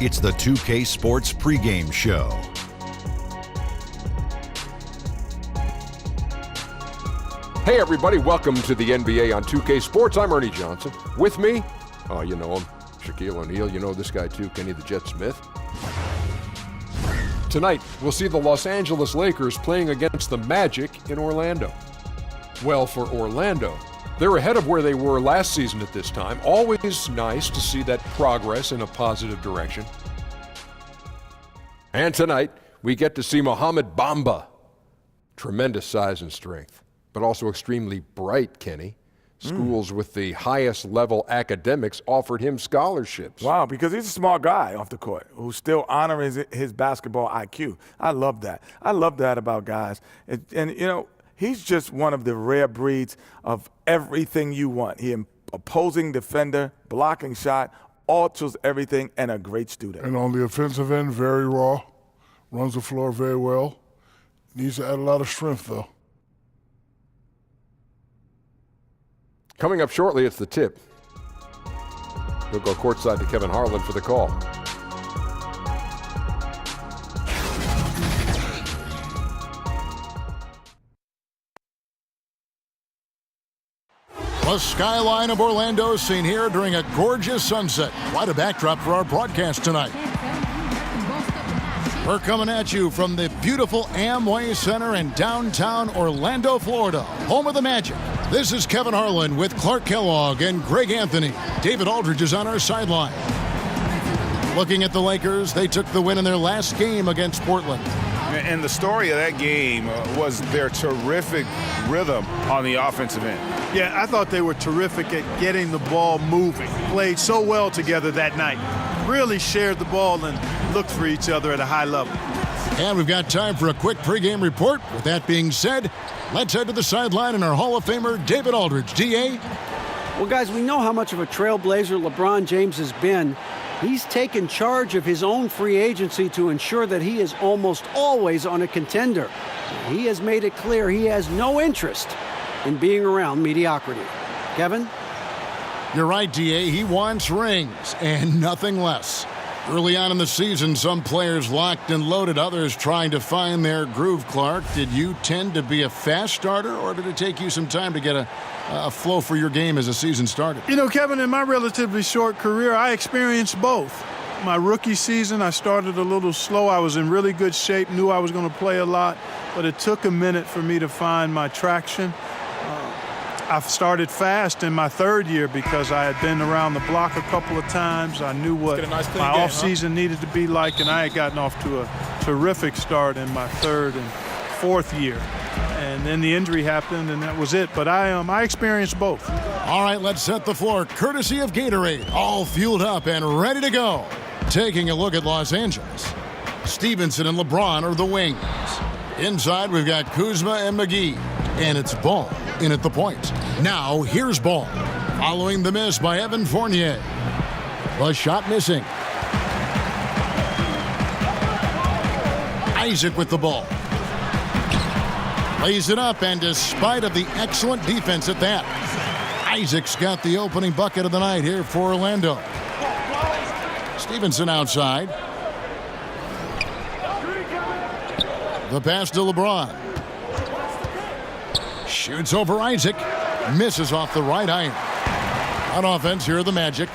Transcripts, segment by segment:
It's the 2K Sports pregame show. Hey everybody, welcome to the NBA on 2K Sports. I'm Ernie Johnson. With me, oh you know him, Shaquille O'Neal. You know this guy too, Kenny the Jet Smith. Tonight, we'll see the Los Angeles Lakers playing against the Magic in Orlando. Well, for Orlando, they're ahead of where they were last season at this time. Always nice to see that progress in a positive direction. And tonight, we get to see Mohamed Bamba. Tremendous size and strength, but also extremely bright, Kenny. Schools with the highest level academics offered him scholarships. Wow, because he's a smart guy off the court who still honors his basketball IQ. I love that. I love that about guys. And you know, he's just one of the rare breeds of everything you want. He opposing defender, blocking shot, alters everything, and a great student. And on the offensive end, very raw, runs the floor very well. Needs to add a lot of strength, though. Coming up shortly, it's the tip. We'll go courtside to Kevin Harlan for the call. The skyline of Orlando seen here during a gorgeous sunset. Quite a backdrop for our broadcast tonight. We're coming at you from the beautiful Amway Center in downtown Orlando, Florida, home of the Magic. This is Kevin Harlan with Clark Kellogg and Greg Anthony. David Aldridge is on our sideline. Looking at the Lakers, they took the win in their last game against Portland. And the story of that game was their terrific rhythm on the offensive end. Yeah, I thought they were terrific at getting the ball moving. Played so well together that night. Really shared the ball and looked for each other at a high level. And we've got time for a quick pregame report. With that being said, let's head to the sideline and our Hall of Famer, David Aldridge. D.A.? Well, guys, we know how much of a trailblazer LeBron James has been. He's taken charge of his own free agency to ensure that he is almost always on a contender. He has made it clear he has no interest in being around mediocrity. Kevin? You're right, D.A. He wants rings and nothing less. Early on in the season, some players locked and loaded, others trying to find their groove. Clark, did you tend to be a fast starter, or did it take you some time to get a flow for your game as the season started? You know, Kevin, in my relatively short career, I experienced both. My rookie season, I started a little slow. I was in really good shape, knew I was going to play a lot, but it took a minute for me to find my traction. I started fast in my third year because I had been around the block a couple of times. I knew what my offseason needed to be like, and I had gotten off to a terrific start in my third and fourth year. And then the injury happened, and that was it. But I experienced both. All right, let's set the floor. Courtesy of Gatorade, all fueled up and ready to go. Taking a look at Los Angeles. Stevenson and LeBron are the wings. Inside, we've got Kuzma and McGee. And it's Ball in at the point. Now, here's Ball. Following the miss by Evan Fournier. The shot missing. Isaac with the ball. Lays it up, and despite of the excellent defense at that, Isaac's got the opening bucket of the night here for Orlando. Stevenson outside. The pass to LeBron. Shoots over Isaac. Misses off the right iron. On offense, here are the Magic.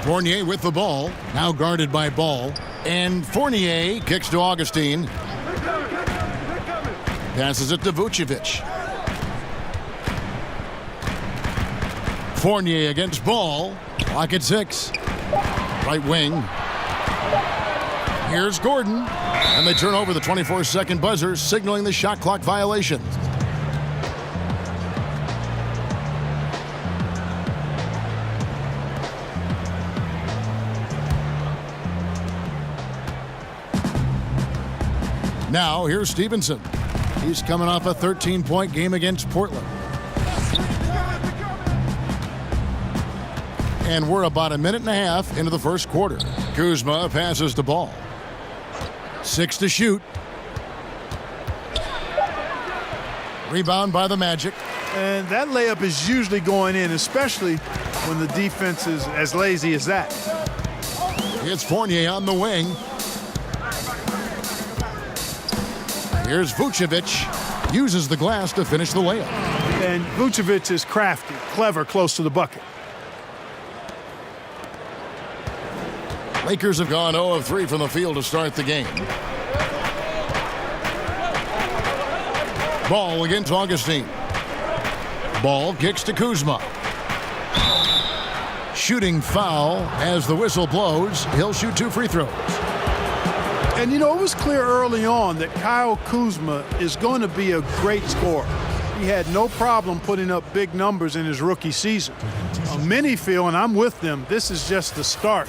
Fournier with the ball. Now guarded by Ball. And Fournier kicks to Augustine. Passes it to Vucevic. Fournier against Ball. Clock at 6. Right wing. Here's Gordon. And they turn over the 24-second buzzer, signaling the shot clock violation. Now, here's Stevenson. He's coming off a 13-point game against Portland. And we're about a minute and a half into the first quarter. Kuzma passes the ball. 6 to shoot. Rebound by the Magic. And that layup is usually going in, especially when the defense is as lazy as that. It's Fournier on the wing. Here's Vucevic. Uses the glass to finish the layup. And Vucevic is crafty, clever, close to the bucket. Lakers have gone 0 of 3 from the field to start the game. Ball against Augustine. Ball kicks to Kuzma. Shooting foul as the whistle blows. He'll shoot 2 free throws. And, you know, it was clear early on that Kyle Kuzma is going to be a great scorer. He had no problem putting up big numbers in his rookie season. Many feel, and I'm with them, this is just the start.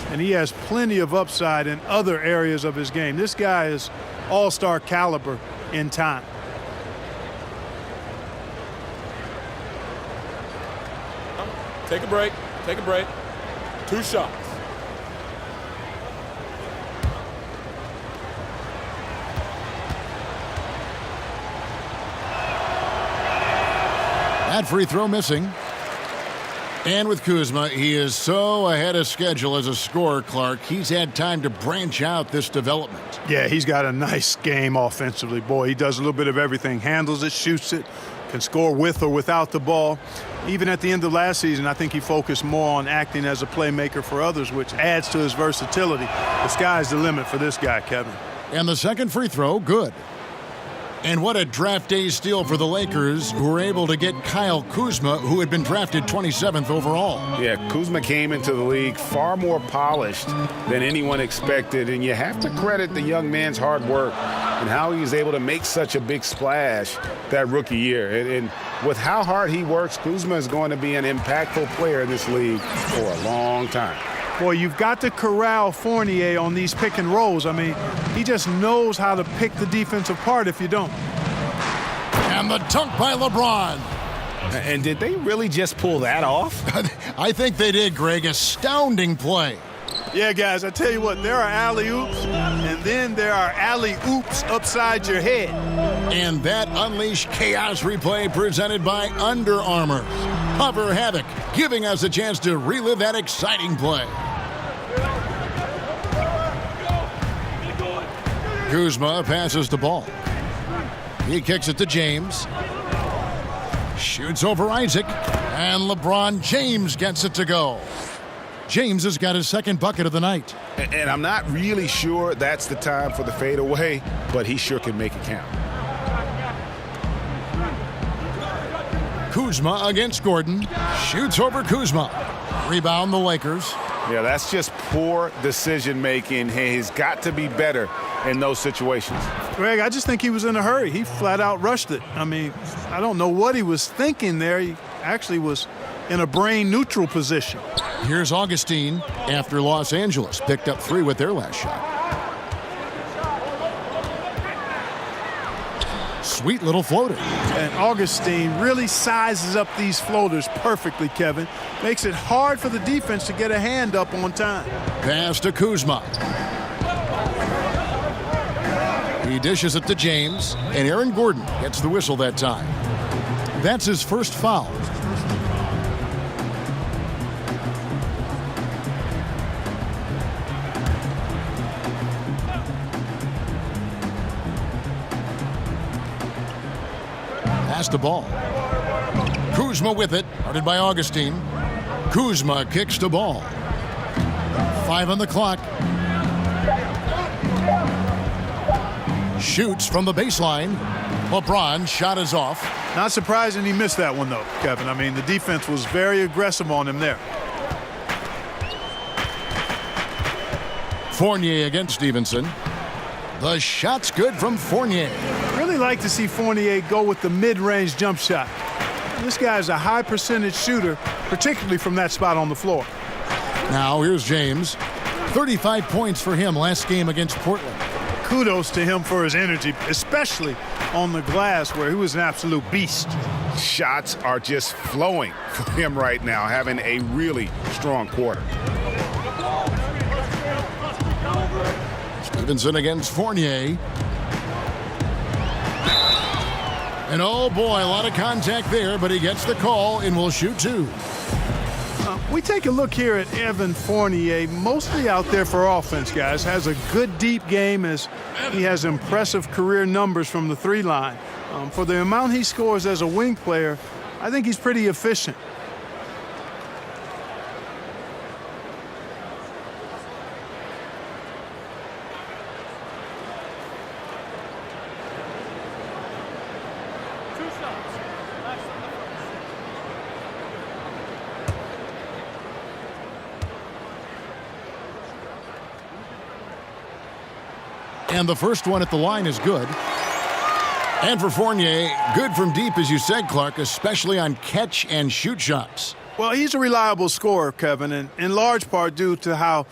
And he has plenty of upside in other areas of his game. This guy is all-star caliber in time. Take a break. Take a break. 2 shots. That free throw missing. And with Kuzma, he is so ahead of schedule as a scorer, Clark. He's had time to branch out this development. Yeah, he's got a nice game offensively. Boy, he does a little bit of everything. Handles it, shoots it, can score with or without the ball. Even at the end of last season, I think he focused more on acting as a playmaker for others, which adds to his versatility. The sky's the limit for this guy, Kevin. And the second free throw, good. And what a draft day steal for the Lakers, who were able to get Kyle Kuzma, who had been drafted 27th overall. Yeah, Kuzma came into the league far more polished than anyone expected, and you have to credit the young man's hard work and how he was able to make such a big splash that rookie year. And with how hard he works, Kuzma is going to be an impactful player in this league for a long time. Boy, you've got to corral Fournier on these pick and rolls. I mean, he just knows how to pick the defense apart if you don't. And the dunk by LeBron. And did they really just pull that off? I think they did, Greg. Astounding play. Yeah, guys, I tell you what, there are alley-oops, and then there are alley-oops upside your head. And that unleashed chaos replay presented by Under Armour. Hover Havoc, giving us a chance to relive that exciting play. Kuzma passes the ball. He kicks it to James. Shoots over Isaac. And LeBron James gets it to go. James has got his second bucket of the night. And I'm not really sure that's the time for the fadeaway, but he sure can make it count. Kuzma against Gordon. Shoots over Kuzma. Rebound the Lakers. Yeah, that's just poor decision-making. He's got to be better in those situations. Greg, I just think he was in a hurry. He flat out rushed it. I mean, I don't know what he was thinking there. He actually was in a brain-neutral position. Here's Augustine after Los Angeles picked up 3 with their last shot. Sweet little floater. And Augustine really sizes up these floaters perfectly, Kevin. Makes it hard for the defense to get a hand up on time. Pass to Kuzma. He dishes it to James, and Aaron Gordon gets the whistle that time. That's his first foul. Pass the ball. Kuzma with it, guarded by Augustine. Kuzma kicks the ball. 5 on the clock. Shoots from the baseline. LeBron shot is off. Not surprising he missed that one, though, Kevin. I mean, the defense was very aggressive on him there. Fournier against Stevenson. The shot's good from Fournier. Really like to see Fournier go with the mid-range jump shot. This guy's a high percentage shooter, particularly from that spot on the floor. Now here's James. 35 points for him last game against Portland. Kudos to him for his energy, especially on the glass where he was an absolute beast. Shots are just flowing for him right now, having a really strong quarter. Stevenson against Fournier. And oh boy, a lot of contact there, but he gets the call and will shoot 2. We take a look here at Evan Fournier, mostly out there for offense, guys. Has a good deep game as he has impressive career numbers from the three line. For the amount he scores as a wing player, I think he's pretty efficient. And the first one at the line is good. And for Fournier, good from deep, as you said, Clark, especially on catch and shoot shots. Well, he's a reliable scorer, Kevin, and in large part due to how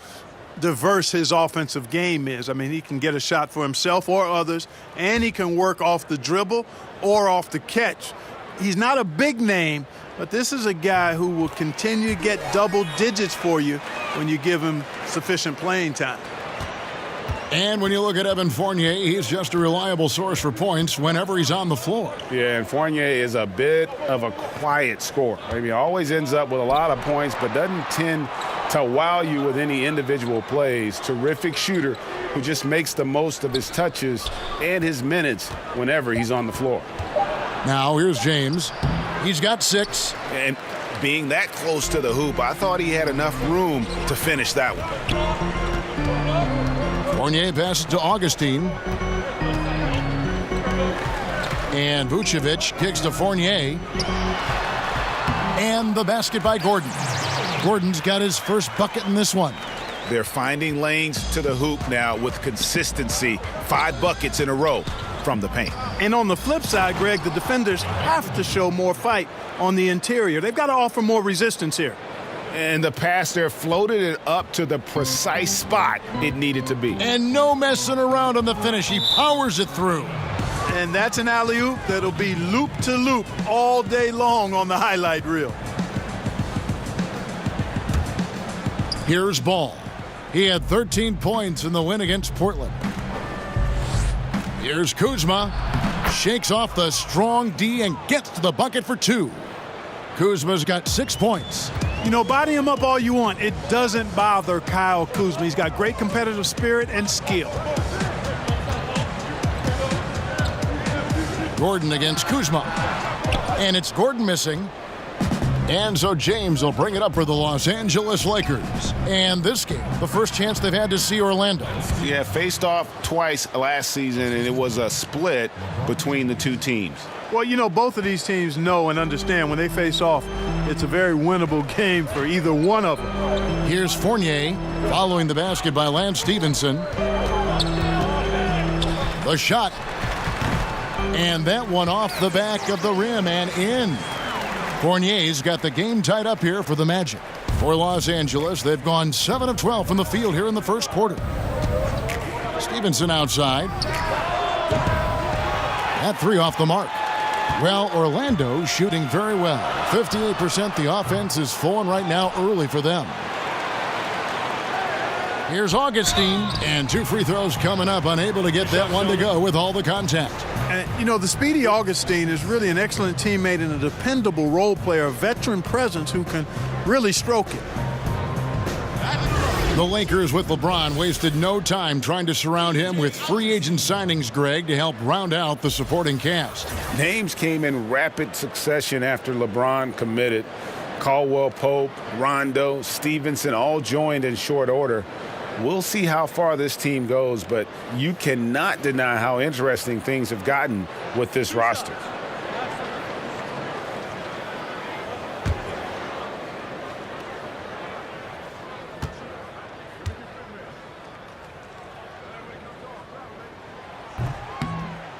diverse his offensive game is. I mean, he can get a shot for himself or others, and he can work off the dribble or off the catch. He's not a big name, but this is a guy who will continue to get double digits for you when you give him sufficient playing time. And when you look at Evan Fournier, he's just a reliable source for points whenever he's on the floor. Yeah, and Fournier is a bit of a quiet scorer. I mean, he always ends up with a lot of points, but doesn't tend to wow you with any individual plays. Terrific shooter who just makes the most of his touches and his minutes whenever he's on the floor. Now here's James. He's got 6. And being that close to the hoop, I thought he had enough room to finish that one. Fournier passes to Augustine. And Vucevic kicks to Fournier. And the basket by Gordon. Gordon's got his first bucket in this one. They're finding lanes to the hoop now with consistency. 5 buckets in a row from the paint. And on the flip side, Greg, the defenders have to show more fight on the interior. They've got to offer more resistance here. And the pass there floated it up to the precise spot it needed to be. And no messing around on the finish. He powers it through. And that's an alley-oop that'll be loop to loop all day long on the highlight reel. Here's Ball. He had 13 points in the win against Portland. Here's Kuzma. Shakes off the strong D and gets to the bucket for 2. Kuzma's got 6 points. You know, body him up all you want. It doesn't bother Kyle Kuzma. He's got great competitive spirit and skill. Gordon against Kuzma. And it's Gordon missing. And so James will bring it up for the Los Angeles Lakers. And this game, the first chance they've had to see Orlando. Yeah, faced off twice last season, and it was a split between the two teams. Well, you know, both of these teams know and understand when they face off, it's a very winnable game for either one of them. Here's Fournier following the basket by Lance Stevenson. The shot. And that one off the back of the rim and in. Fournier's got the game tied up here for the Magic. For Los Angeles, they've gone 7 of 12 from the field here in the first quarter. Stevenson outside. That 3 off the mark. Well, Orlando shooting very well. 58%. The offense is flowing right now early for them. Here's Augustine, and 2 free throws coming up, unable to get that one to go with all the contact. And, you know, the speedy Augustine is really an excellent teammate and a dependable role player, a veteran presence who can really stroke it. The Lakers with LeBron wasted no time trying to surround him with free agent signings, Greg, to help round out the supporting cast. Names came in rapid succession after LeBron committed. Caldwell Pope, Rondo, Stevenson all joined in short order. We'll see how far this team goes, but you cannot deny how interesting things have gotten with this roster.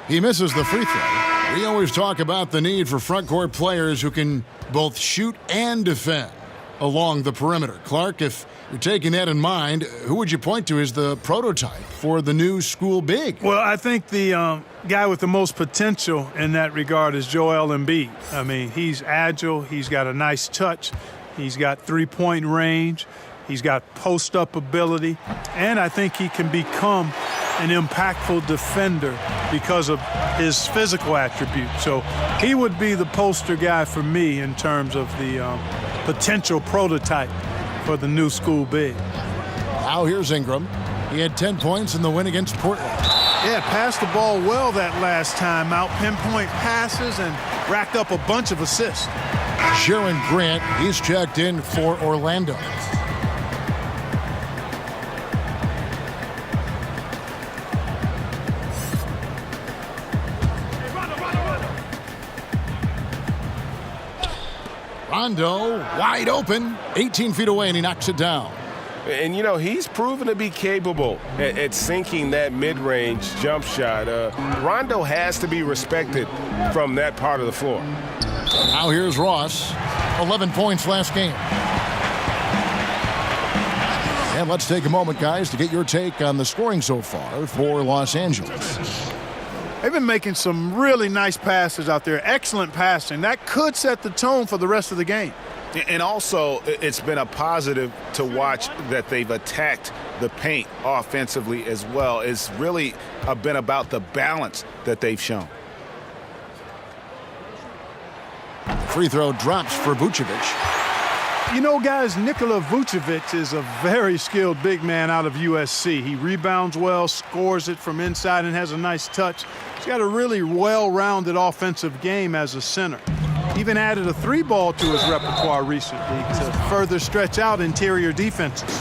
He misses the free throw. We always talk about the need for front court players who can both shoot and defend along the perimeter. Clark, if you're taking that in mind, who would you point to as the prototype for the new school big? Well, I think the guy with the most potential in that regard is Joel Embiid. I mean, he's agile. He's got a nice touch. He's got three-point range. He's got post-up ability. And I think he can become an impactful defender because of his physical attributes. So he would be the poster guy for me in terms of the potential prototype for the new school big. Now here's Ingram. He had 10 points in the win against Portland. Yeah, passed the ball well that last time out. Pinpoint passes and racked up a bunch of assists. Sharon Grant, he's checked in for Orlando. Rondo wide open, 18 feet away, and he knocks it down. And, you know, he's proven to be capable at sinking that mid-range jump shot. Rondo has to be respected from that part of the floor. Now here's Ross, 11 points last game. And let's take a moment, guys, to get your take on the scoring so far for Los Angeles. They've been making some really nice passes out there. Excellent passing. That could set the tone for the rest of the game. And also, it's been a positive to watch that they've attacked the paint offensively as well. It's really been about the balance that they've shown. Free throw drops for Vucevic. You know, guys, Nikola Vucevic is a very skilled big man out of USC. He rebounds well, scores it from inside, and has a nice touch. He's got a really well-rounded offensive game as a center. Even added a three ball to his repertoire recently to further stretch out interior defenses.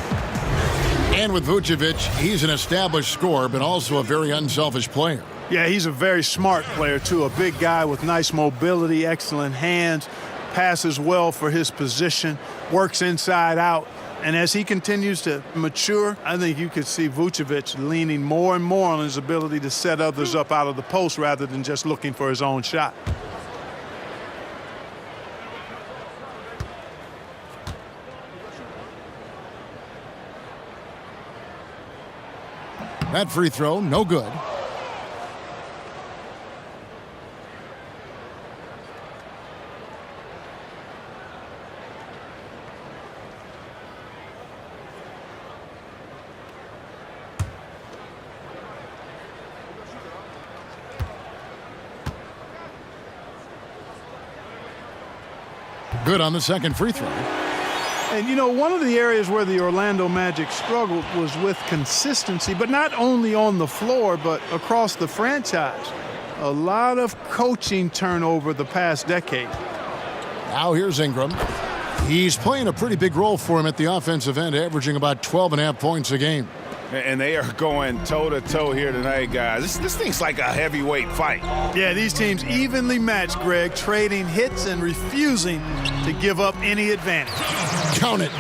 And with Vucevic, he's an established scorer, but also a very unselfish player. Yeah, he's a very smart player, too. A big guy with nice mobility, excellent hands, passes well for his position, works inside out. And as he continues to mature, I think you could see Vucevic leaning more and more on his ability to set others up out of the post rather than just looking for his own shot. That free throw, no good. Good on the second free throw. And, you know, one of the areas where the Orlando Magic struggled was with consistency, but not only on the floor, but across the franchise. A lot of coaching turnover the past decade. Now here's Ingram. He's playing a pretty big role for him at the offensive end, averaging about 12.5 points a game. And they are going toe-to-toe here tonight, guys. This thing's like a heavyweight fight. Yeah, these teams evenly matched, Greg, trading hits and refusing to give up any advantage. Count it.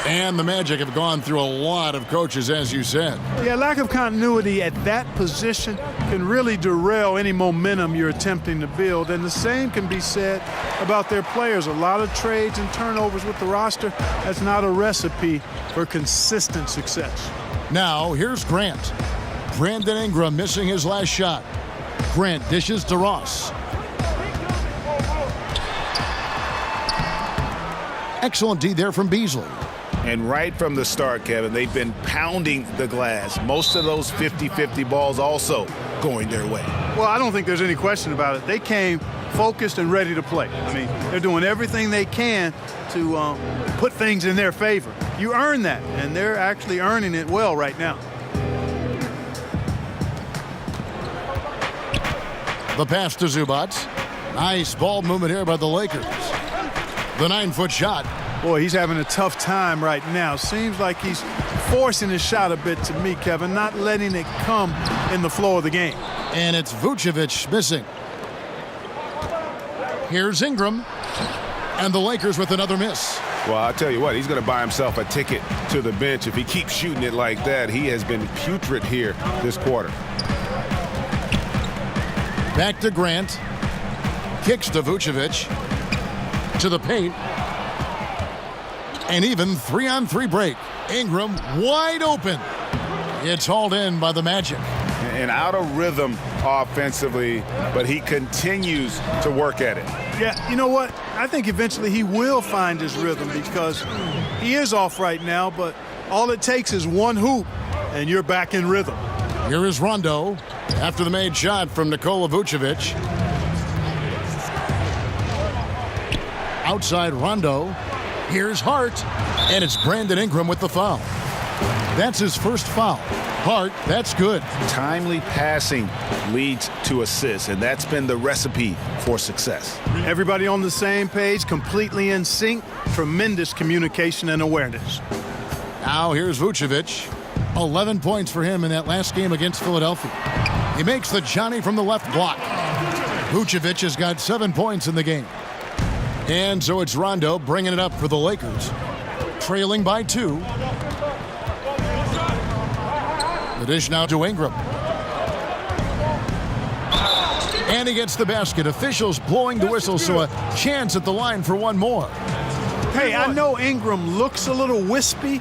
And the Magic have gone through a lot of coaches, as you said. Yeah, lack of continuity at that position can really derail any momentum you're attempting to build. And the same can be said about their players. A lot of trades and turnovers with the roster. That's not a recipe for consistent success. Now, here's Grant. Brandon Ingram missing his last shot. Grant dishes to Ross. Excellent D there from Beasley. And right from the start, Kevin, they've been pounding the glass. Most of those 50-50 balls also going their way. Well, I don't think there's any question about it. They came focused and ready to play. I mean, they're doing everything they can to put things in their favor. You earn that, and they're actually earning it well right now. The pass to Zubac. Nice ball movement here by the Lakers. The 9-foot shot. Boy, he's having a tough time right now. Seems like he's forcing his shot a bit to me, Kevin, not letting it come in the flow of the game. And it's Vucevic missing. Here's Ingram. And the Lakers with another miss. Well, I'll tell you what, he's going to buy himself a ticket to the bench. If he keeps shooting it like that, he has been putrid here this quarter. Back to Grant. Kicks to Vucevic. To the paint. And even 3-on-3 break. Ingram wide open. It's hauled in by the Magic. And out of rhythm offensively, but he continues to work at it. Yeah, you know what? I think eventually he will find his rhythm because he is off right now, but all it takes is one hoop, and you're back in rhythm. Here is Rondo after the made shot from Nikola Vucevic. outside Rondo. Here's Hart, and it's Brandon Ingram with the foul. That's his first foul. Hart, that's good. Timely passing leads to assists, and that's been the recipe for success. Everybody on the same page, completely in sync, tremendous communication and awareness. Now here's Vucevic. 11 points for him in that last game against Philadelphia. He makes the Johnny from the left block. Vucevic has got 7 points in the game. And so it's Rondo bringing it up for the Lakers. Trailing by 2. The dish now to Ingram. And he gets the basket. Officials blowing the whistle, so a chance at the line for one more. Hey, I know Ingram looks a little wispy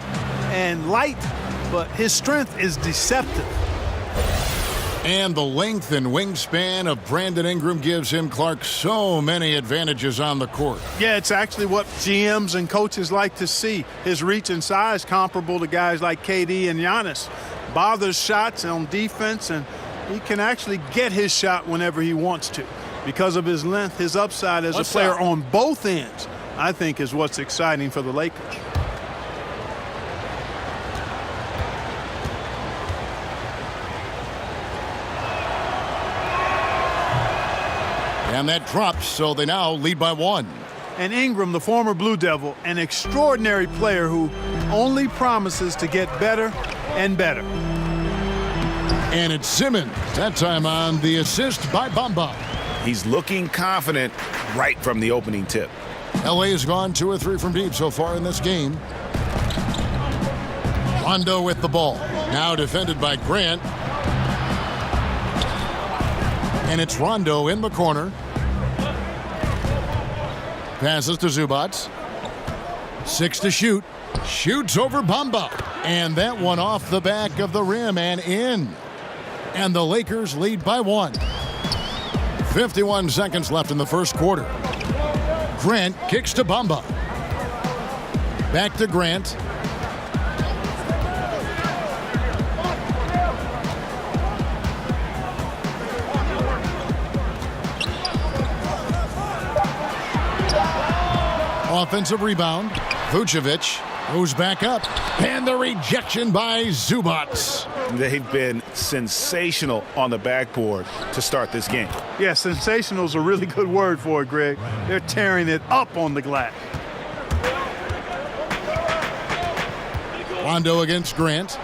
and light, but his strength is deceptive. And the length and wingspan of Brandon Ingram gives him, Clark, so many advantages on the court. Yeah, it's actually what GMs and coaches like to see. His reach and size comparable to guys like KD and Giannis. Bothers shots on defense, and he can actually get his shot whenever he wants to. Because of his length, his upside as a player on both ends, I think, is what's exciting for the Lakers. And that drops, so they now lead by 1. And Ingram, the former Blue Devil, an extraordinary player who only promises to get better and better. And it's Simmons, that time on the assist by Bamba. He's looking confident right from the opening tip. LA has gone 2 or 3 from deep so far in this game. Rondo with the ball. Now defended by Grant. And it's Rondo in the corner. Passes to Zubac. 6 to shoot. Shoots over Bamba. And that one off the back of the rim and in. And the Lakers lead by 1. 51 seconds left in the first quarter. Grant kicks to Bamba. Back to Grant. Offensive rebound. Vucevic goes back up. And the rejection by Zubac. They've been sensational on the backboard to start this game. Yeah, sensational is a really good word for it, Greg. They're tearing it up on the glass. Rondo against Grant.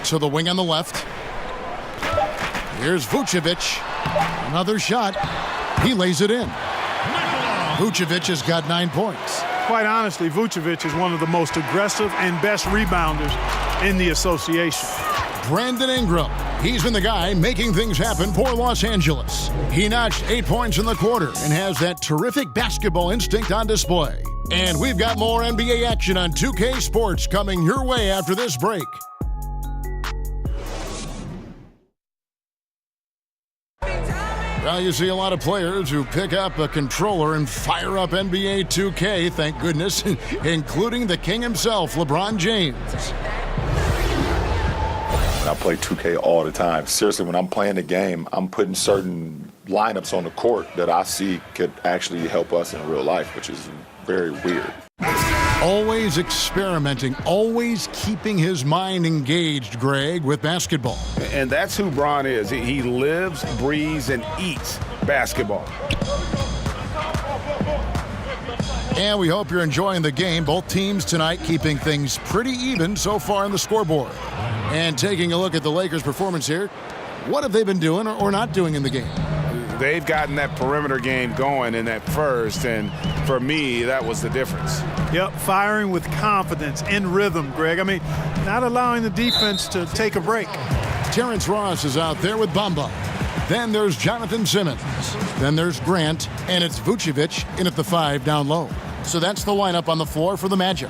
To the wing on the left. Here's Vucevic. Another shot. He lays it in. Vucevic has got 9 points. Quite honestly, Vucevic is one of the most aggressive and best rebounders in the association. Brandon Ingram. He's been the guy making things happen for Los Angeles. He notched 8 points in the quarter and has that terrific basketball instinct on display. And we've got more NBA action on 2K Sports coming your way after this break. Well, you see a lot of players who pick up a controller and fire up NBA 2K, thank goodness, including the king himself, LeBron James. I play 2K all the time. Seriously, when I'm playing the game, I'm putting certain lineups on the court that I see could actually help us in real life, which is very weird. Always experimenting, always keeping his mind engaged, Greg, with basketball. And that's who Bron is. He lives, breathes, and eats basketball. And we hope you're enjoying the game. Both teams tonight keeping things pretty even so far on the scoreboard. And taking a look at the Lakers' performance here, what have they been doing or not doing in the game? They've gotten that perimeter game going in that first, and for me, that was the difference. Yep, firing with confidence and rhythm, Greg. I mean, not allowing the defense to take a break. Terrence Ross is out there with Bamba. Then there's Jonathan Simmons. Then there's Grant, and it's Vucevic in at the 5 down low. So that's the lineup on the floor for the Magic.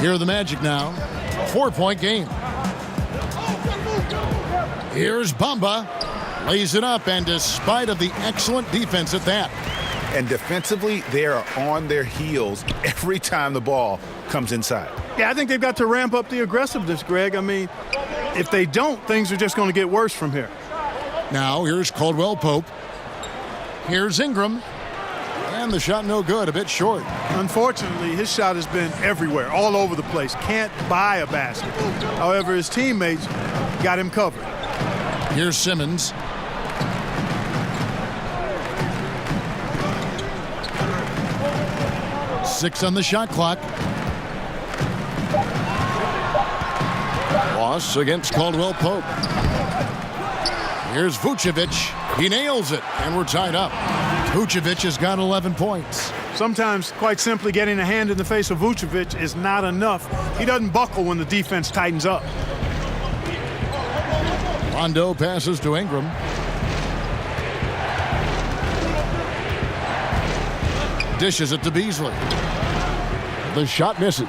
Here are the Magic now. 4-point game. Here's Bamba. Lays it up, and despite of the excellent defense at that, And defensively, they are on their heels every time the ball comes inside. Yeah, I think they've got to ramp up the aggressiveness, Greg. I mean, if they don't, things are just going to get worse from here. Now here's Caldwell Pope. Here's Ingram. And the shot no good, a bit short. Unfortunately, his shot has been everywhere, all over the place. Can't buy a basket. However, his teammates got him covered. Here's Simmons. Six on the shot clock. Loss against Caldwell Pope. Here's Vucevic. He nails it, and we're tied up. Vucevic has got 11 points. Sometimes, quite simply, getting a hand in the face of Vucevic is not enough. He doesn't buckle when the defense tightens up. Rondo passes to Ingram. Dishes it to Beasley. The shot misses.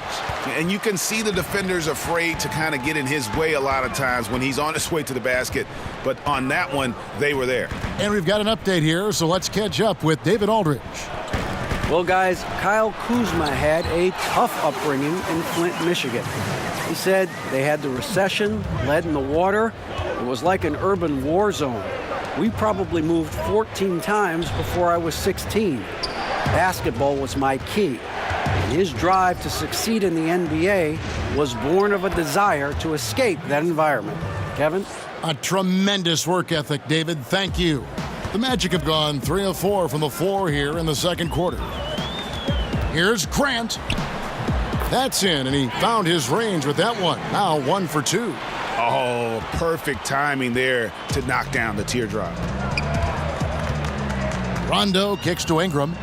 And you can see the defenders afraid to kind of get in his way a lot of times when he's on his way to the basket. But on that one, they were there. And we've got an update here, so let's catch up with David Aldridge. Well, guys, Kyle Kuzma had a tough upbringing in Flint, Michigan. He said they had the recession, lead in the water. It was like an urban war zone. We probably moved 14 times before I was 16. Basketball was my key. And his drive to succeed in the NBA was born of a desire to escape that environment. Kevin? A tremendous work ethic, David. Thank you. The Magic have gone 3 of 4 from the floor here in the second quarter. Here's Grant. That's in, and he found his range with that one. Now 1 for 2. Oh, perfect timing there to knock down the teardrop. Rondo kicks to Ingram.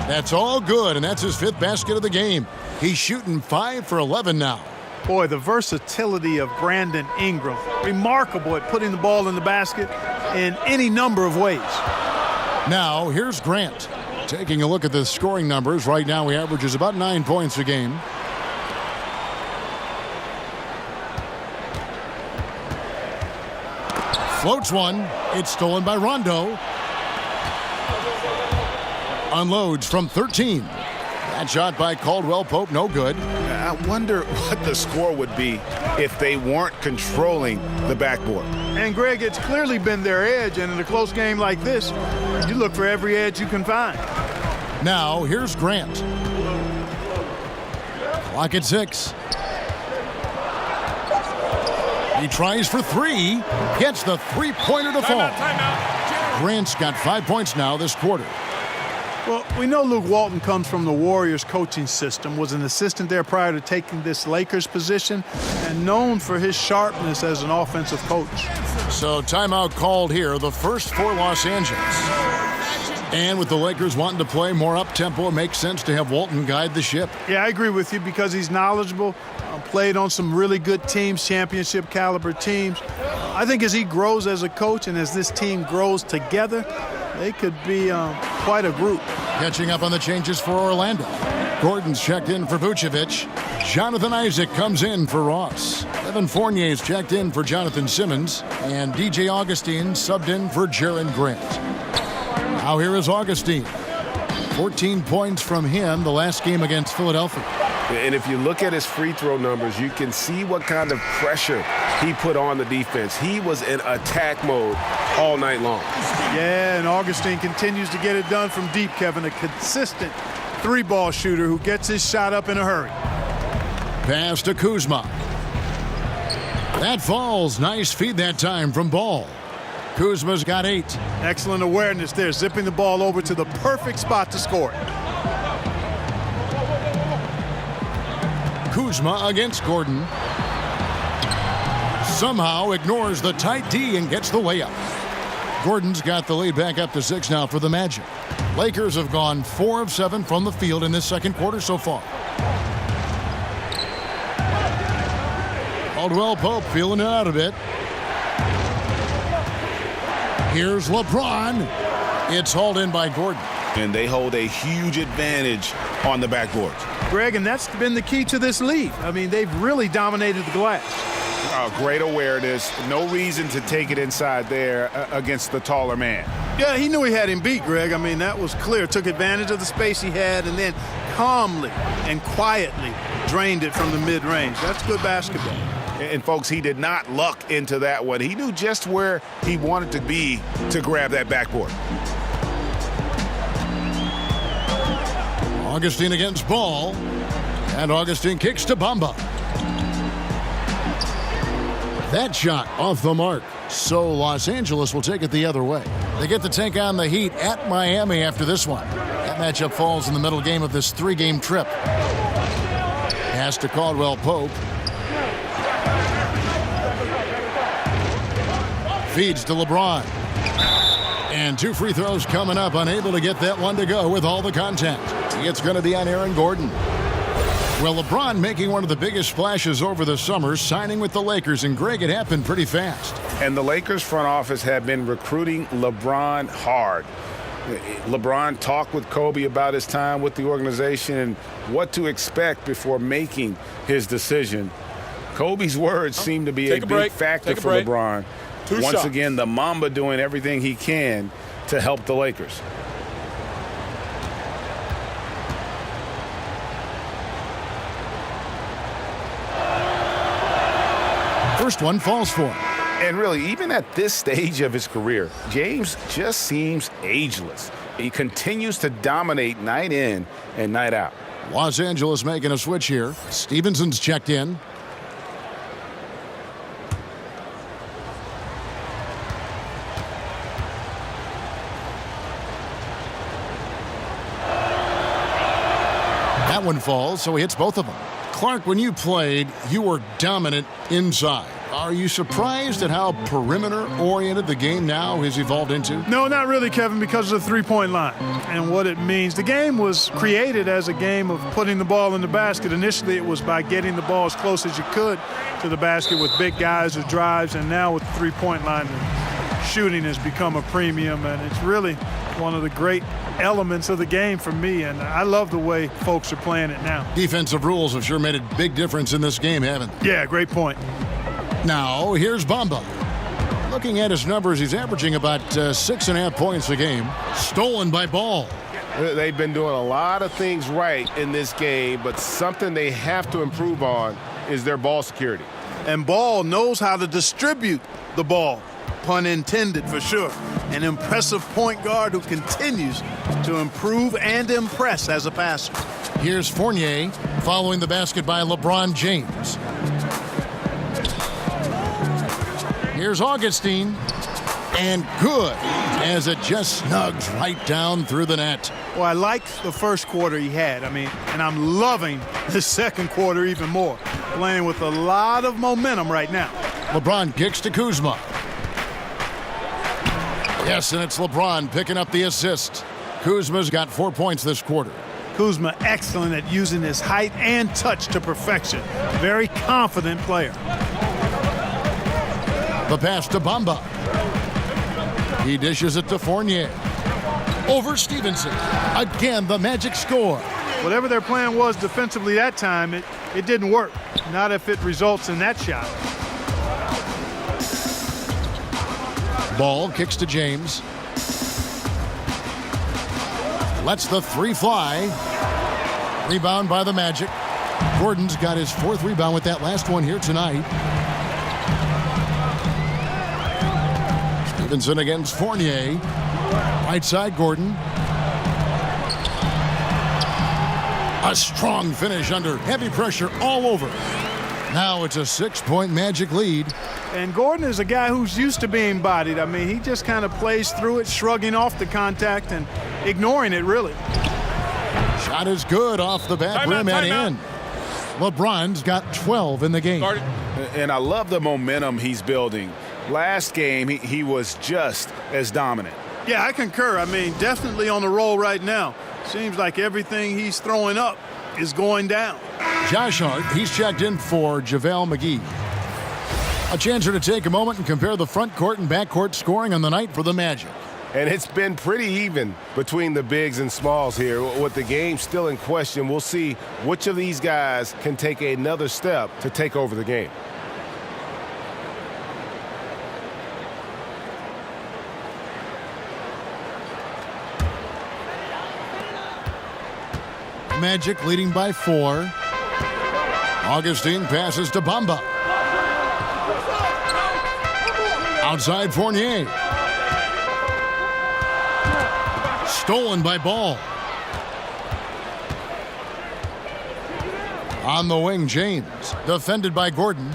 That's all good, and that's his 5th basket of the game. He's shooting 5 for 11 now. Boy, the versatility of Brandon Ingram. Remarkable at putting the ball in the basket in any number of ways. Now, here's Grant. Taking a look at the scoring numbers. Right now, he averages about 9 points a game. Floats one. It's stolen by Rondo. Unloads from 13. That shot by Caldwell Pope, no good. I wonder what the score would be if they weren't controlling the backboard. And, Greg, it's clearly been their edge, and in a close game like this, you look for every edge you can find. Now, here's Grant. Clock at 6. He tries for 3. Gets the three-pointer to fall. Grant's got 5 points now this quarter. Well, we know Luke Walton comes from the Warriors coaching system, was an assistant there prior to taking this Lakers position, and known for his sharpness as an offensive coach. So timeout called here, the first for Los Angeles. And with the Lakers wanting to play more up-tempo, it makes sense to have Walton guide the ship. Yeah, I agree with you because he's knowledgeable, played on some really good teams, championship caliber teams. I think as he grows as a coach and as this team grows together, they could be quite a group. Catching up on the changes for Orlando. Gordon's checked in for Vucevic. Jonathan Isaac comes in for Ross. Evan Fournier's checked in for Jonathan Simmons. And DJ Augustine subbed in for Jaren Grant. Now here is Augustine. 14 points from him the last game against Philadelphia. And if you look at his free throw numbers, you can see what kind of pressure he put on the defense. He was in attack mode all night long. Yeah, and Augustine continues to get it done from deep, Kevin. A consistent three-ball shooter who gets his shot up in a hurry. Pass to Kuzma. That falls. Nice feed that time from Ball. Kuzma's got 8. Excellent awareness there, zipping the ball over to the perfect spot to score it. Kuzma against Gordon. Somehow ignores the tight D and gets the layup. Gordon's got the lead back up to 6 now for the Magic. Lakers have gone 4 of 7 from the field in this second quarter so far. Caldwell Pope feeling it out a bit. Here's LeBron. It's hauled in by Gordon. And they hold a huge advantage on the backboard. Greg, and that's been the key to this league. I mean, they've really dominated the glass. Great awareness. No reason to take it inside there against the taller man. Yeah, he knew he had him beat, Greg. I mean, that was clear. Took advantage of the space he had and then calmly and quietly drained it from the mid-range. That's good basketball. And, folks, he did not luck into that one. He knew just where he wanted to be to grab that backboard. Augustine against Ball. And Augustine kicks to Bamba. That shot off the mark. So Los Angeles will take it the other way. They get to take on the Heat at Miami after this one. That matchup falls in the middle game of this three-game trip. Pass to Caldwell Pope. Feeds to LeBron. And 2 free throws coming up. Unable to get that one to go with all the contact. It's going to be on Aaron Gordon. Well, LeBron making one of the biggest splashes over the summer, signing with the Lakers. And, Greg, it happened pretty fast. And the Lakers front office have been recruiting LeBron hard. LeBron talked with Kobe about his time with the organization and what to expect before making his decision. Kobe's words seem to be a big factor for LeBron. Once again, the Mamba doing everything he can to help the Lakers. First one falls for him. And really, even at this stage of his career, James just seems ageless. He continues to dominate night in and night out. Los Angeles making a switch here. Stevenson's checked in. That one falls, so he hits both of them. Clark, when you played, you were dominant inside. Are you surprised at how perimeter-oriented the game now has evolved into? No, not really, Kevin, because of the three-point line and what it means. The game was created as a game of putting the ball in the basket. Initially, it was by getting the ball as close as you could to the basket with big guys or drives, and now with the three-point line, shooting has become a premium, and it's really one of the great elements of the game for me, and I love the way folks are playing it now. Defensive rules have sure made a big difference in this game, haven't they? Yeah, great point. Now, here's Bamba. Looking at his numbers, he's averaging about 6.5 points a game. Stolen by Ball. They've been doing a lot of things right in this game, but something they have to improve on is their ball security. And Ball knows how to distribute the ball. Pun intended, for sure. An impressive point guard who continues to improve and impress as a passer. Here's Fournier following the basket by LeBron James. Here's Augustine. And good, as it just snugs right down through the net. Well, I liked the first quarter he had. And I'm loving the second quarter even more. Playing with a lot of momentum right now. LeBron kicks to Kuzma. Yes, and it's LeBron picking up the assist. Kuzma's got 4 points this quarter. Kuzma excellent at using his height and touch to perfection. Very confident player. The pass to Bamba. He dishes it to Fournier. Over Stevenson. Again, the magic score. Whatever their plan was defensively that time, it didn't work. Not if it results in that shot. Ball kicks to James. Lets the three fly. Rebound by the Magic. Gordon's got his 4th rebound with that last one here tonight. Stevenson against Fournier. Right side, Gordon. A strong finish under heavy pressure all over. Now it's a 6-point Magic lead. And Gordon is a guy who's used to being bodied. He just kind of plays through it, shrugging off the contact and ignoring it, really. Shot is good off the back rim and in. LeBron's got 12 in the game. And I love the momentum he's building. Last game, he was just as dominant. Yeah, I concur. Definitely on the roll right now. Seems like everything he's throwing up is going down. Josh Hart, he's checked in for JaVale McGee. A chance to take a moment and compare the front court and back court scoring on the night for the Magic. And it's been pretty even between the bigs and smalls here. With the game still in question, we'll see which of these guys can take another step to take over the game. Magic leading by 4. Augustine passes to Bamba. Outside Fournier. Stolen by Ball. On the wing, James. Defended by Gordon.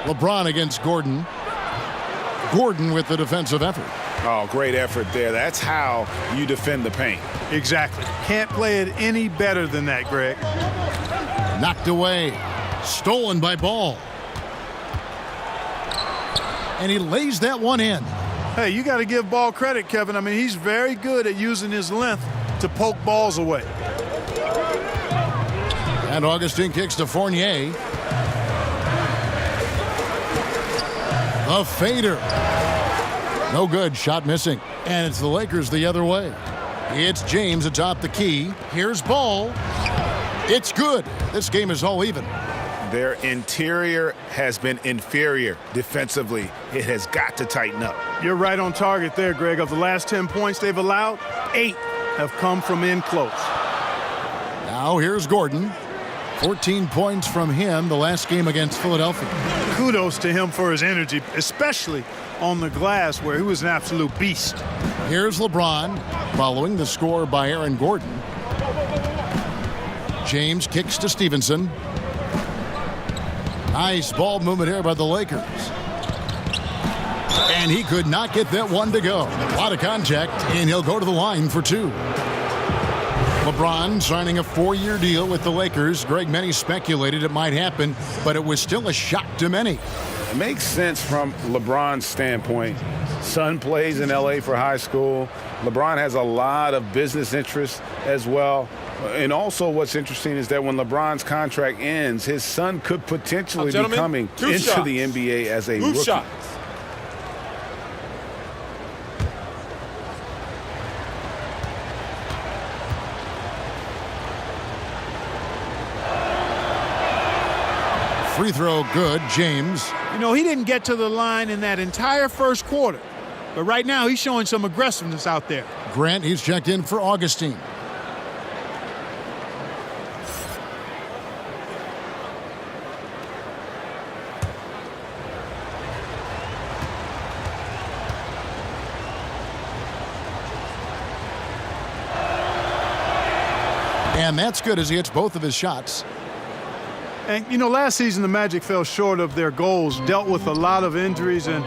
LeBron against Gordon. Gordon with the defensive effort. Oh, great effort there. That's how you defend the paint. Exactly. Can't play it any better than that, Greg. Knocked away. Stolen by Ball. And he lays that one in. Hey, you got to give Ball credit, Kevin. I mean, he's very good at using his length to poke balls away. And Augustine kicks to Fournier. A fader. No good. Shot missing. And it's the Lakers the other way. It's James atop the key. Here's Ball. It's good. This game is all even. Their interior has been inferior defensively. It has got to tighten up. You're right on target there, Greg. Of the last 10 points they've allowed, 8 have come from in close. Now here's Gordon. 14 points from him the last game against Philadelphia. Kudos to him for his energy, especially on the glass where he was an absolute beast. Here's LeBron following the score by Aaron Gordon. James kicks to Stevenson. Nice ball movement here by the Lakers. And he could not get that one to go. A lot of contact, and he'll go to the line for 2. LeBron signing a 4-year deal with the Lakers. Greg, many speculated it might happen, but it was still a shock to many. It makes sense from LeBron's standpoint. Son plays in L.A. for high school. LeBron has a lot of business interests as well. And also what's interesting is that when LeBron's contract ends, his son could potentially be coming into the NBA as a rookie. Shot. Free throw good, James. You know, he didn't get to the line in that entire first quarter. But right now, he's showing some aggressiveness out there. Grant, he's checked in for Augustine. And that's good as he hits both of his shots. And, you know, last season the Magic fell short of their goals, dealt with a lot of injuries, and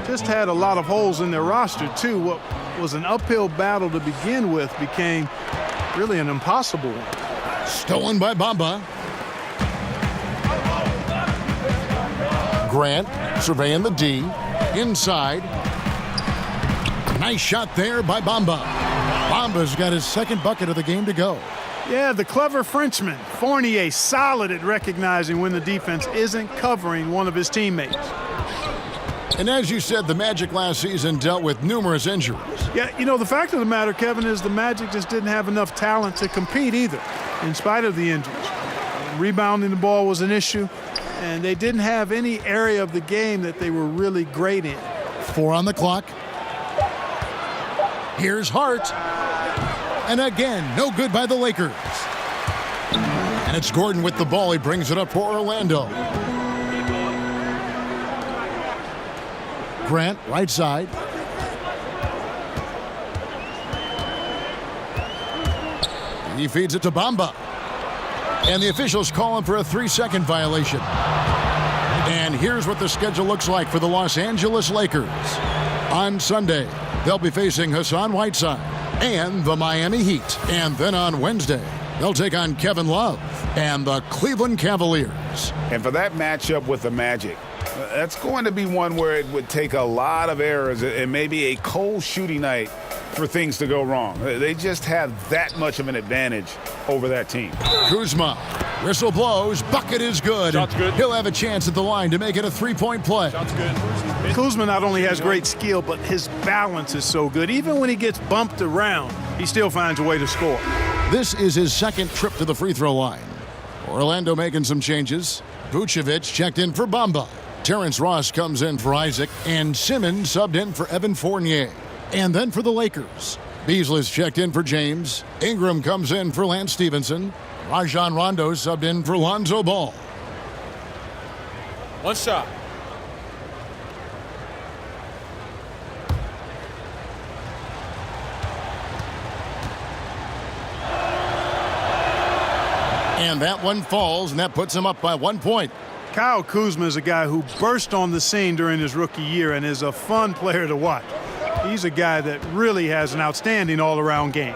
just had a lot of holes in their roster, too. What was an uphill battle to begin with became really an impossible one. Stolen by Bamba. Grant surveying the D. Inside. Nice shot there by Bamba. Bamba's got his second bucket of the game to go. Yeah, the clever Frenchman, Fournier, solid at recognizing when the defense isn't covering one of his teammates. And as you said, the Magic last season dealt with numerous injuries. Yeah, you know, the fact of the matter, Kevin, is the Magic just didn't have enough talent to compete either, in spite of the injuries. Rebounding the ball was an issue, and they didn't have any area of the game that they were really great in. 4 on the clock. Here's Hart. And again, no good by the Lakers. And it's Gordon with the ball. He brings it up for Orlando. Grant, right side. He feeds it to Bamba. And the officials call him for a 3-second violation. And here's what the schedule looks like for the Los Angeles Lakers. On Sunday, they'll be facing Hassan Whiteside and the Miami Heat. And then on Wednesday, they'll take on Kevin Love and the Cleveland Cavaliers. And for that matchup with the Magic, that's going to be one where it would take a lot of errors and maybe a cold shooting night for things to go wrong. They just have that much of an advantage over that team. Kuzma, whistle blows, bucket is good. Shot's good. He'll have a chance at the line to make it a 3-point play. Shot's good. Kuzma not only has great skill, but his balance is so good. Even when he gets bumped around, he still finds a way to score. This is his second trip to the free throw line. Orlando making some changes. Vucevic checked in for Bamba. Terrence Ross comes in for Isaac, and Simmons subbed in for Evan Fournier. And then for the Lakers, Beasley's checked in for James. Ingram comes in for Lance Stevenson. Rajon Rondo subbed in for Lonzo Ball. One shot. And that one falls, and that puts him up by 1 point. Kyle Kuzma is a guy who burst on the scene during his rookie year and is a fun player to watch. He's a guy that really has an outstanding all-around game.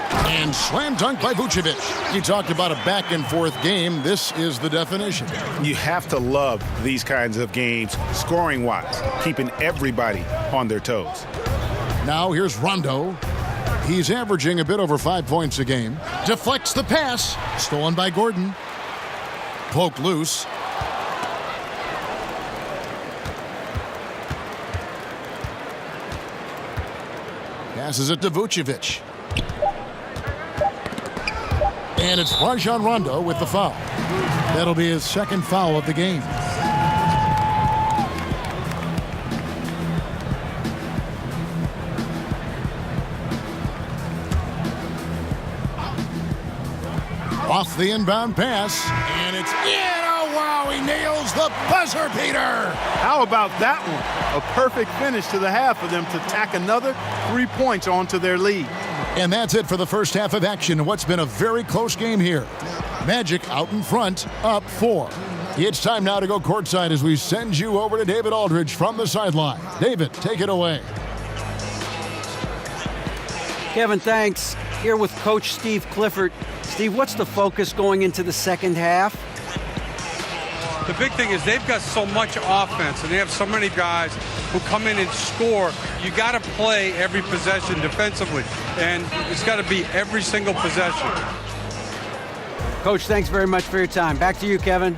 And slam dunk by Vucevic. You talked about a back-and-forth game. This is the definition. You have to love these kinds of games, scoring-wise, keeping everybody on their toes. Now here's Rondo. He's averaging a bit over 5 points a game. Deflects the pass. Stolen by Gordon. Poked loose. Passes it to Vucevic. And it's Rajon Rondo with the foul. That'll be his second foul of the game. Off the inbound pass, and it's in. Oh, wow, he nails the buzzer beater. How about that one? A perfect finish to the half for them to tack another 3 points onto their lead. And that's it for the first half of action in what's been a very close game here. Magic out in front, up 4. It's time now to go courtside as we send you over to David Aldridge from the sideline. David, take it away. Kevin, thanks. Here with Coach Steve Clifford. Steve, what's the focus going into the second half? The big thing is they've got so much offense, and they have so many guys who come in and score. You got to play every possession defensively, and it's got to be every single possession. Coach, thanks very much for your time. Back to you, Kevin.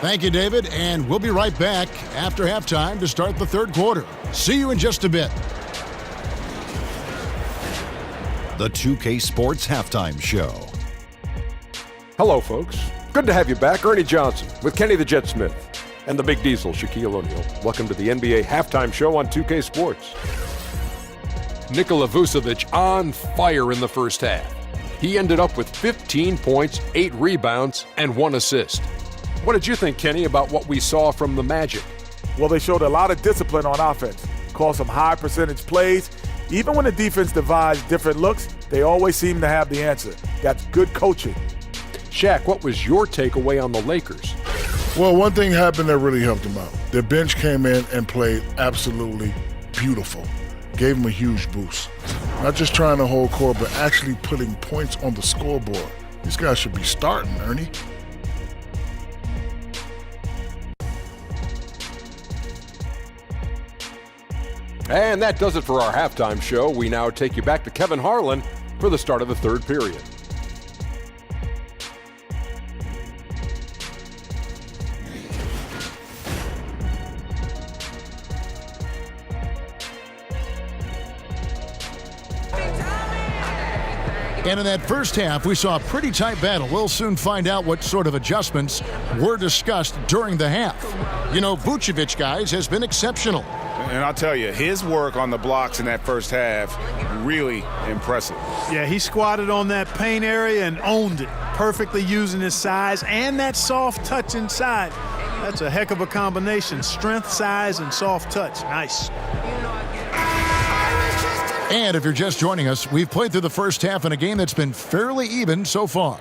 Thank you, David, and we'll be right back after halftime to start the third quarter. See you in just a bit. The 2K Sports Halftime Show. Hello, folks. Good to have you back. Ernie Johnson with Kenny the Jet Smith and the Big Diesel, Shaquille O'Neal. Welcome to the NBA Halftime Show on 2K Sports. Nikola Vucevic on fire in the first half. He ended up with 15 points, 8 rebounds, and 1 assist. What did you think, Kenny, about what we saw from the Magic? Well, they showed a lot of discipline on offense, called some high percentage plays. Even when the defense devised different looks, they always seem to have the answer. That's good coaching. Shaq, what was your takeaway on the Lakers? Well, one thing happened that really helped them out. Their bench came in and played absolutely beautiful. Gave them a huge boost. Not just trying to hold court, but actually putting points on the scoreboard. These guys should be starting, Ernie. And that does it for our halftime show. We now take you back to Kevin Harlan for the start of the third period. And in that first half, we saw a pretty tight battle. We'll soon find out what sort of adjustments were discussed during the half. You know, Vucevic, guys, has been exceptional. And I'll tell you, his work on the blocks in that first half, really impressive. Yeah, he squatted on that paint area and owned it, perfectly using his size and that soft touch inside. That's a heck of a combination, strength, size, and soft touch. Nice. And if you're just joining us, we've played through the first half in a game that's been fairly even so far.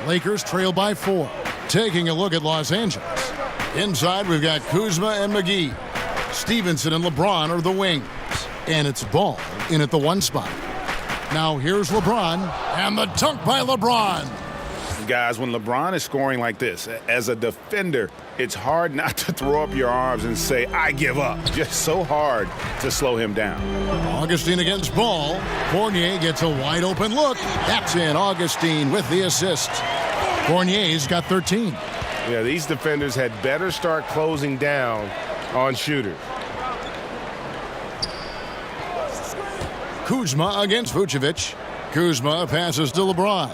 Lakers trail by 4. Taking a look at Los Angeles. Inside, we've got Kuzma and McGee. Stevenson and LeBron are the wings. And it's Ball in at the 1 spot. Now here's LeBron, and the dunk by LeBron. Guys, when LeBron is scoring like this, as a defender, it's hard not to throw up your arms and say, I give up. Just so hard to slow him down. Augustine against Ball. Fournier gets a wide open look. That's in. Augustine with the assist. Fournier's got 13. Yeah, these defenders had better start closing down on shooters. Kuzma against Vucevic. Kuzma passes to LeBron.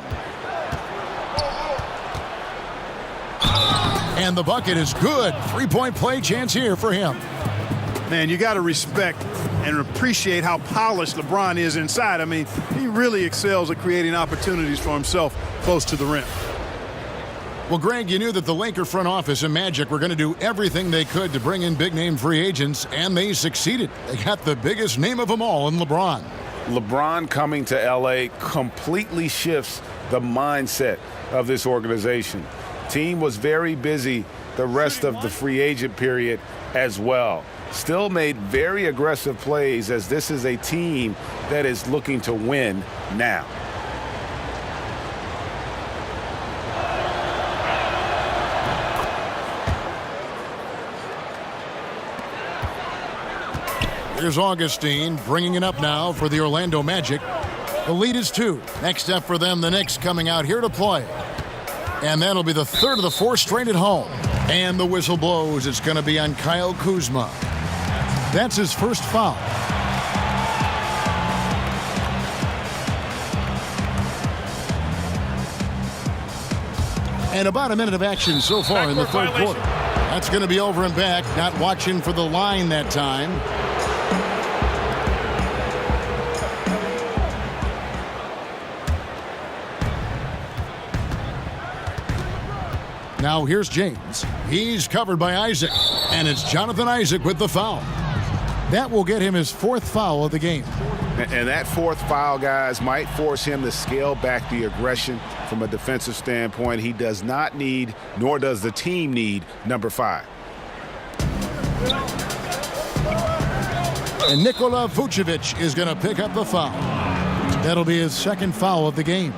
And the bucket is good. Three-point play chance here for him. Man, you got to respect and appreciate how polished LeBron is inside. I mean, he really excels at creating opportunities for himself close to the rim. Well, Greg, you knew that the Laker front office and Magic were going to do everything they could to bring in big-name free agents, and they succeeded. They got the biggest name of them all in LeBron. LeBron coming to L.A. completely shifts the mindset of this organization. Team was very busy the rest of the free agent period as well. Still made very aggressive plays, as this is a team that is looking to win now. Here's Augustine bringing it up now for the Orlando Magic. The lead is 2. Next up for them, the Knicks coming out here to play. And that'll be the third of the 4 straight at home. And the whistle blows. It's going to be on Kyle Kuzma. That's his first foul. And about a minute of action so far in the third quarter. That's going to be over and back. Not watching for the line that time. Now here's James. He's covered by Isaac. And it's Jonathan Isaac with the foul. That will get him his 4th foul of the game. And that 4th foul, guys, might force him to scale back the aggression from a defensive standpoint. He does not need, nor does the team need, number 5. And Nikola Vucevic is going to pick up the foul. That'll be his 2nd foul of the game.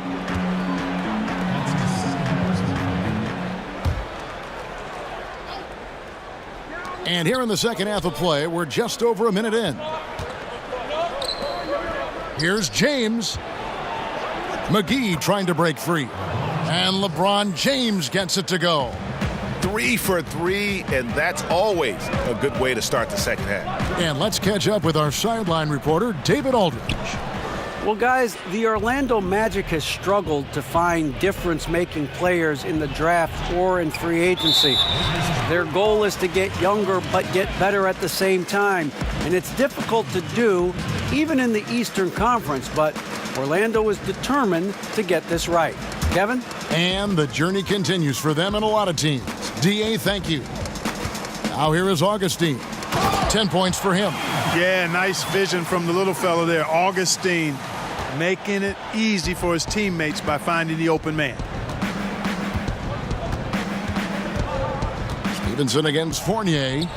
And here in the second half of play, we're just over a minute in. Here's James. McGee trying to break free. And LeBron James gets it to go. 3 for 3, and that's always a good way to start the second half. And let's catch up with our sideline reporter, David Aldridge. Well, guys, the Orlando Magic has struggled to find difference-making players in the draft or in free agency. Their goal is to get younger but get better at the same time, and it's difficult to do even in the Eastern Conference, but Orlando is determined to get this right. Kevin? And the journey continues for them and a lot of teams. D.A., thank you. Now here is Augustine. 10 points for him. Yeah, nice vision from the little fella there, Augustine, making it easy for his teammates by finding the open man. Stevenson against Fournier.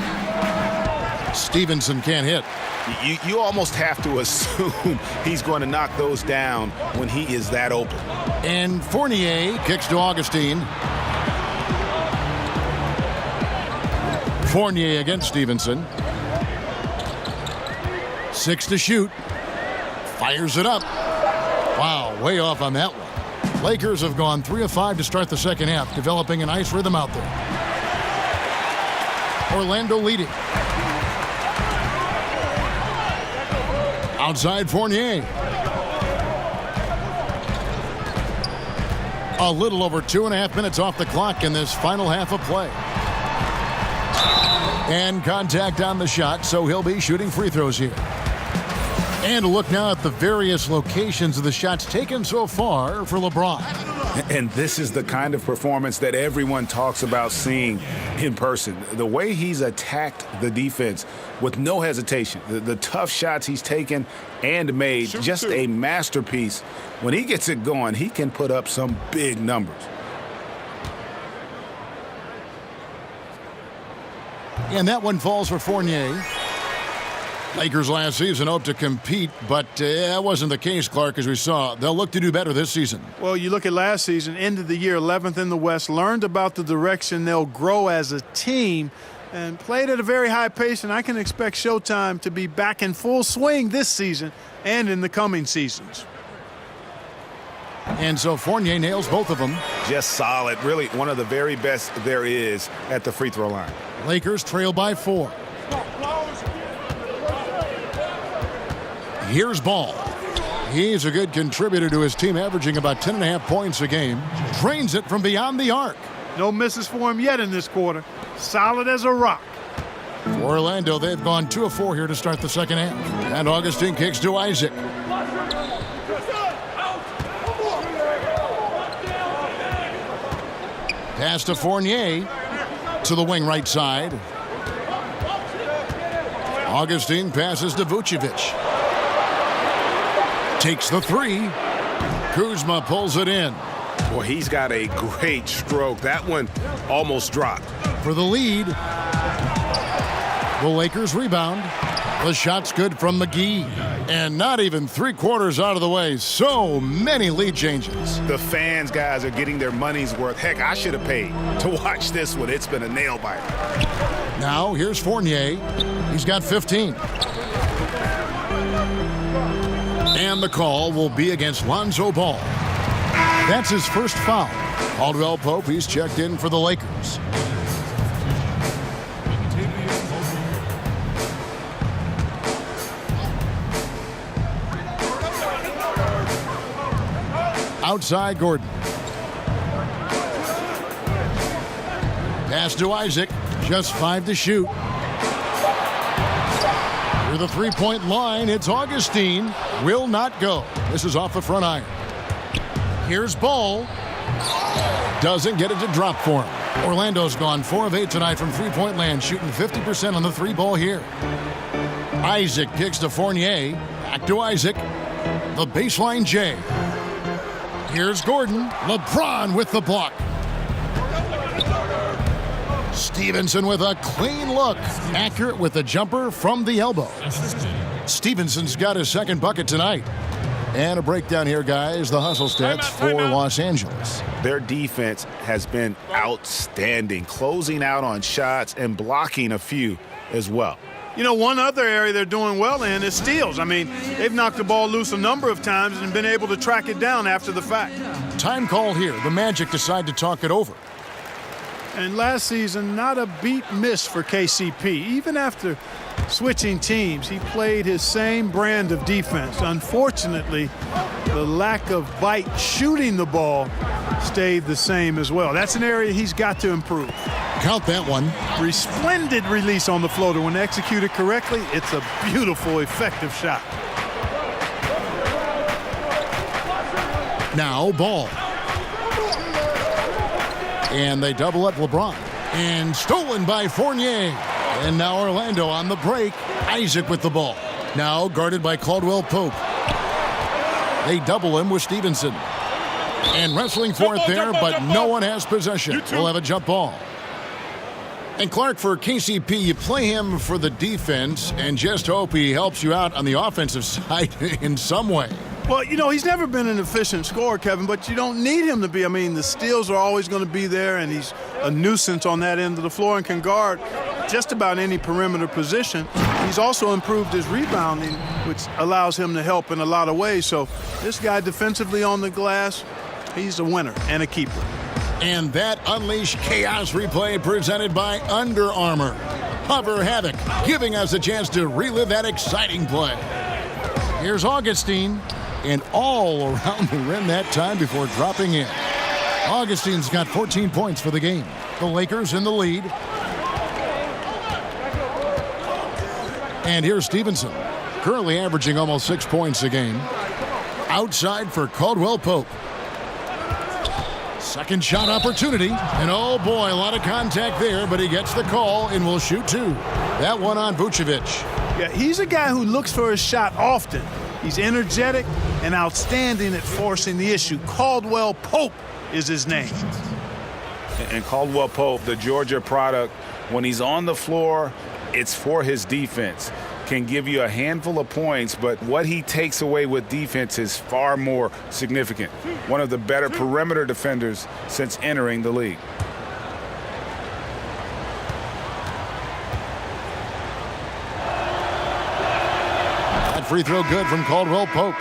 Stevenson can't hit. You almost have to assume he's going to knock those down when he is that open. And Fournier kicks to Augustine. Fournier against Stevenson. 6 to shoot. Fires it up. Wow, way off on that one. Lakers have gone 3 of 5 to start the second half, developing a nice rhythm out there. Orlando leading. Outside Fournier. A little over 2.5 minutes off the clock in this final half of play. And contact on the shot, so he'll be shooting free throws here. And a look now at the various locations of the shots taken so far for LeBron. And this is the kind of performance that everyone talks about seeing in person. The way he's attacked the defense with no hesitation. The tough shots he's taken and made, just a masterpiece. When he gets it going, he can put up some big numbers. And that one falls for Fournier. Lakers last season hoped to compete, but that wasn't the case, Clark, as we saw. They'll look to do better this season. Well, you look at last season, end of the year, 11th in the West, learned about the direction they'll grow as a team, and played at a very high pace, and I can expect Showtime to be back in full swing this season and in the coming seasons. And so Fournier nails both of them. Just solid. Really one of the very best there is at the free throw line. Lakers trail by 4. Here's Ball. He's a good contributor to his team, averaging about 10.5 points a game. Drains it from beyond the arc. No misses for him yet in this quarter. Solid as a rock. For Orlando, they've gone 2 of 4 here to start the second half. And Augustine kicks to Isaac. Pass to Fournier to the wing right side. Augustine passes to Vucevic. Takes the 3. Kuzma pulls it in. Boy, he's got a great stroke. That one almost dropped. For the lead. The Lakers rebound. The shot's good from McGee. And not even 3/4 out of the way. So many lead changes. The fans, guys, are getting their money's worth. Heck, I should have paid to watch this one. It's been a nail biter. Now here's Fournier. He's got 15. And the call will be against Lonzo Ball. That's his first foul. Caldwell Pope, he's checked in for the Lakers. Outside Gordon. Pass to Isaac. Just 5 to shoot. Through the three-point line, it's Augustine. Will not go. This is off the front iron. Here's Ball. Doesn't get it to drop for him. Orlando's gone 4 of 8 tonight from three-point land, shooting 50% on the 3-ball here. Isaac kicks to Fournier. Back to Isaac. The baseline J. Here's Gordon. LeBron with the block. Stevenson with a clean look. Accurate with the jumper from the elbow. Stevenson's got his second bucket tonight. And a breakdown here, guys. The hustle stats for Los Angeles. Their defense has been outstanding, closing out on shots and blocking a few as well. You know, one other area they're doing well in is steals. I mean, they've knocked the ball loose a number of times and been able to track it down after the fact. Time call here. The Magic decide to talk it over. And last season, not a beat missed for KCP. Even after switching teams, he played his same brand of defense. Unfortunately, the lack of bite shooting the ball stayed the same as well. That's an area he's got to improve. Count that one. Resplendent release on the floater. When executed correctly, it's a beautiful, effective shot. Now Ball. And they double up LeBron. And stolen by Fournier. And now Orlando on the break. Isaac with the ball. Now guarded by Caldwell Pope. They double him with Stevenson. And wrestling for it there, but no one has possession. We'll have a jump ball. And Clark, for KCP, you play him for the defense and just hope he helps you out on the offensive side in some way. Well, you know, he's never been an efficient scorer, Kevin, but you don't need him to be. I mean, the steals are always going to be there, and he's a nuisance on that end of the floor and can guard just about any perimeter position. He's also improved his rebounding, which allows him to help in a lot of ways. So this guy defensively on the glass, he's a winner and a keeper. And that Unleash Chaos replay presented by Under Armour. Hover Havoc, giving us a chance to relive that exciting play. Here's Augustine, and all around the rim that time before dropping in. Augustine's got 14 points for the game. The Lakers in the lead. And here's Stevenson, currently averaging almost 6 points a game. Outside for Caldwell Pope. Second shot opportunity, and oh boy, a lot of contact there, but he gets the call and will shoot 2. That one on Vucevic. Yeah, he's a guy who looks for his shot often. He's energetic and outstanding at forcing the issue. Caldwell Pope is his name. And Caldwell Pope, the Georgia product, when he's on the floor, it's for his defense. Can give you a handful of points, but what he takes away with defense is far more significant. One of the better perimeter defenders since entering the league. That free throw good from Caldwell Pope.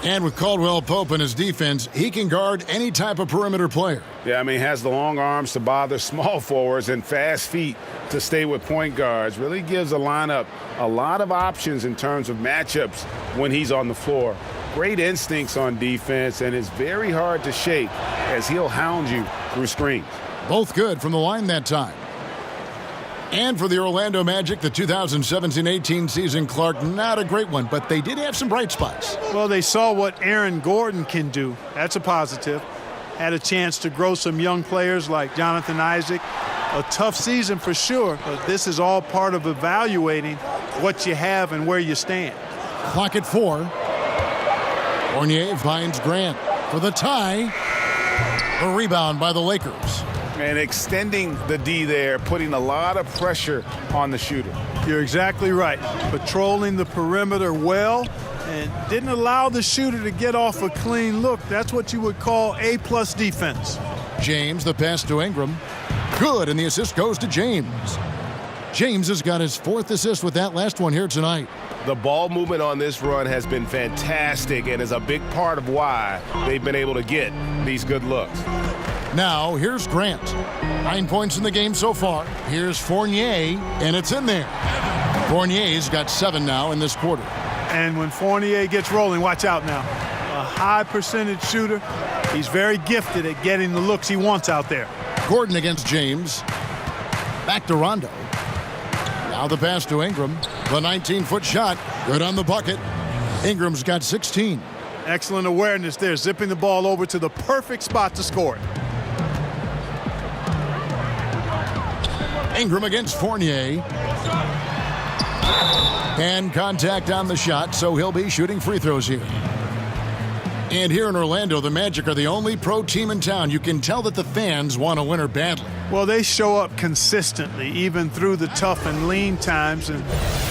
And with Caldwell Pope in his defense, he can guard any type of perimeter player. Yeah, I mean, he has the long arms to bother small forwards and fast feet to stay with point guards. Really gives a lineup a lot of options in terms of matchups when he's on the floor. Great instincts on defense, and is very hard to shake as he'll hound you through screens. Both good from the line that time. And for the Orlando Magic, the 2017-18 season, Clark, not a great one, but they did have some bright spots. Well, they saw what Aaron Gordon can do. That's a positive. Had a chance to grow some young players like Jonathan Isaac. A tough season for sure, but this is all part of evaluating what you have and where you stand. Clock at 4. Fournier finds Grant for the tie. A rebound by the Lakers. And extending the D there, putting a lot of pressure on the shooter. You're exactly right. Patrolling the perimeter well and didn't allow the shooter to get off a clean look. That's what you would call A-plus defense. James, the pass to Ingram. Good, and the assist goes to James. James has got his 4th assist with that last one here tonight. The ball movement on this run has been fantastic and is a big part of why they've been able to get these good looks. Now, here's Grant. 9 points in the game so far. Here's Fournier, and it's in there. Fournier's got 7 now in this quarter. And when Fournier gets rolling, watch out now. A high percentage shooter. He's very gifted at getting the looks he wants out there. Gordon against James. Back to Rondo. Now the pass to Ingram. The 19-foot shot. Good on the bucket. Ingram's got 16. Excellent awareness there, zipping the ball over to the perfect spot to score it. Ingram against Fournier. And contact on the shot, so he'll be shooting free throws here. And here in Orlando, the Magic are the only pro team in town. You can tell that the fans want a winner badly. Well, they show up consistently, even through the tough and lean times. And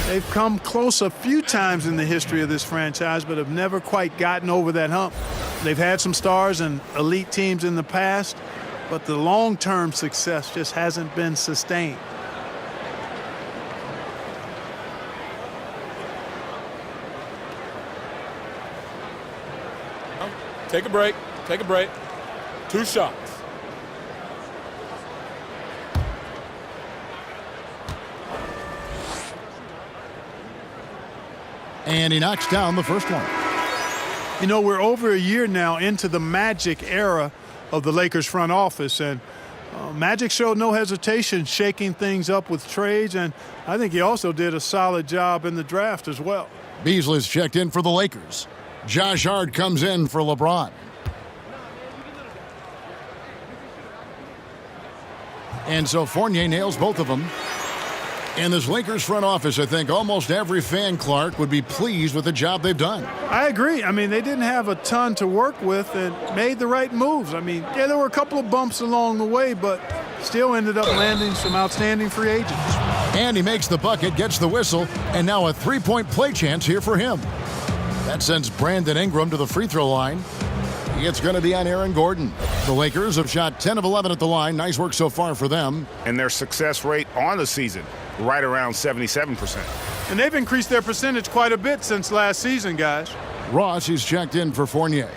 they've come close a few times in the history of this franchise, but have never quite gotten over that hump. They've had some stars and elite teams in the past, but the long-term success just hasn't been sustained. Take a break. Take a break. 2 shots. And he knocks down the first one. You know, we're over a year now into the Magic era of the Lakers front office, and Magic showed no hesitation shaking things up with trades, and I think he also did a solid job in the draft as well. Beasley's checked in for the Lakers. Josh Hart comes in for LeBron. And so Fournier nails both of them. And this Lakers front office, I think almost every fan, Clark, would be pleased with the job they've done. I agree. I mean, they didn't have a ton to work with and made the right moves. I mean, yeah, there were a couple of bumps along the way, but still ended up landing some outstanding free agents. And he makes the bucket, gets the whistle, and now a three-point play chance here for him. That sends Brandon Ingram to the free throw line. It's going to be on Aaron Gordon. The Lakers have shot 10 of 11 at the line. Nice work so far for them. And their success rate on the season, right around 77%. And they've increased their percentage quite a bit since last season, guys. Ross, he's checked in for Fournier.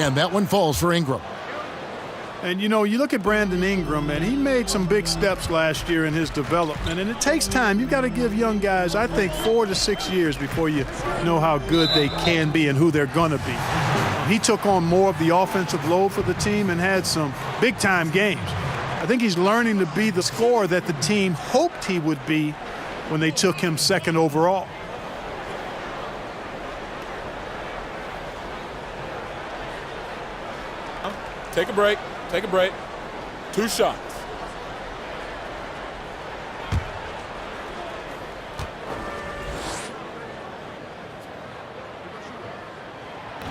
And that one falls for Ingram. And, you know, you look at Brandon Ingram, and he made some big steps last year in his development. And it takes time. You've got to give young guys, I think, 4 to 6 years before you know how good they can be and who they're going to be. He took on more of the offensive load for the team and had some big-time games. I think he's learning to be the scorer that the team hoped he would be when they took him second overall. Take a break. Take a break. 2 shots.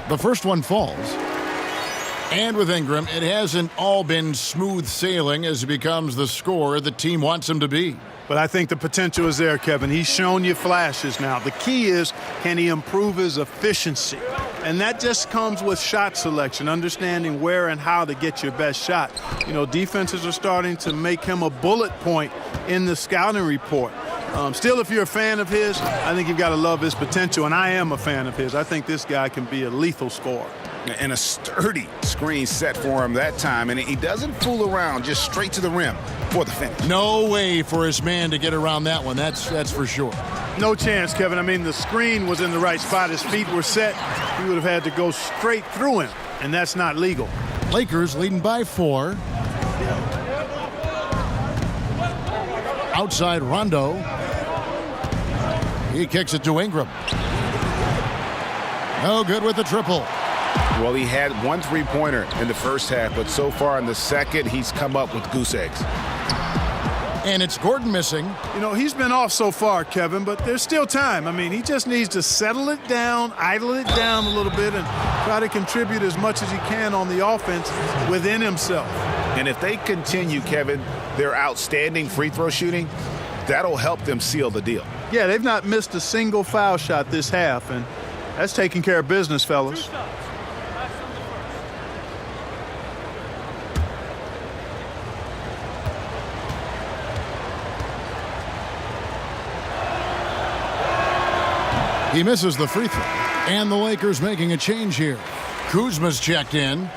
The first one falls. And with Ingram, it hasn't all been smooth sailing as he becomes the scorer the team wants him to be. But I think the potential is there, Kevin. He's shown you flashes now. The key is, can he improve his efficiency? And that just comes with shot selection, understanding where and how to get your best shot. You know, defenses are starting to make him a bullet point in the scouting report. Still, if you're a fan of his, I think you've got to love his potential, and I am a fan of his. I think this guy can be a lethal scorer. And a sturdy screen set for him that time, and he doesn't fool around, just straight to the rim for the finish. No way for his man to get around that one, that's for sure. No chance, Kevin. I mean, the screen was in the right spot. His feet were set. He would have had to go straight through him, and that's not legal. Lakers leading by 4. Outside Rondo. He kicks it to Ingram. No good with the triple. Well, he had 1 3-pointer in the first half, but so far in the second, he's come up with goose eggs. And it's Gordon missing. You know, he's been off so far, Kevin, but there's still time. I mean, he just needs to settle it down, idle it down a little bit, and try to contribute as much as he can on the offense within himself. And if they continue, Kevin, their outstanding free throw shooting, that'll help them seal the deal. Yeah, they've not missed a single foul shot this half, and that's taking care of business, fellas. He misses the free throw. And the Lakers making a change here. Kuzma's checked in.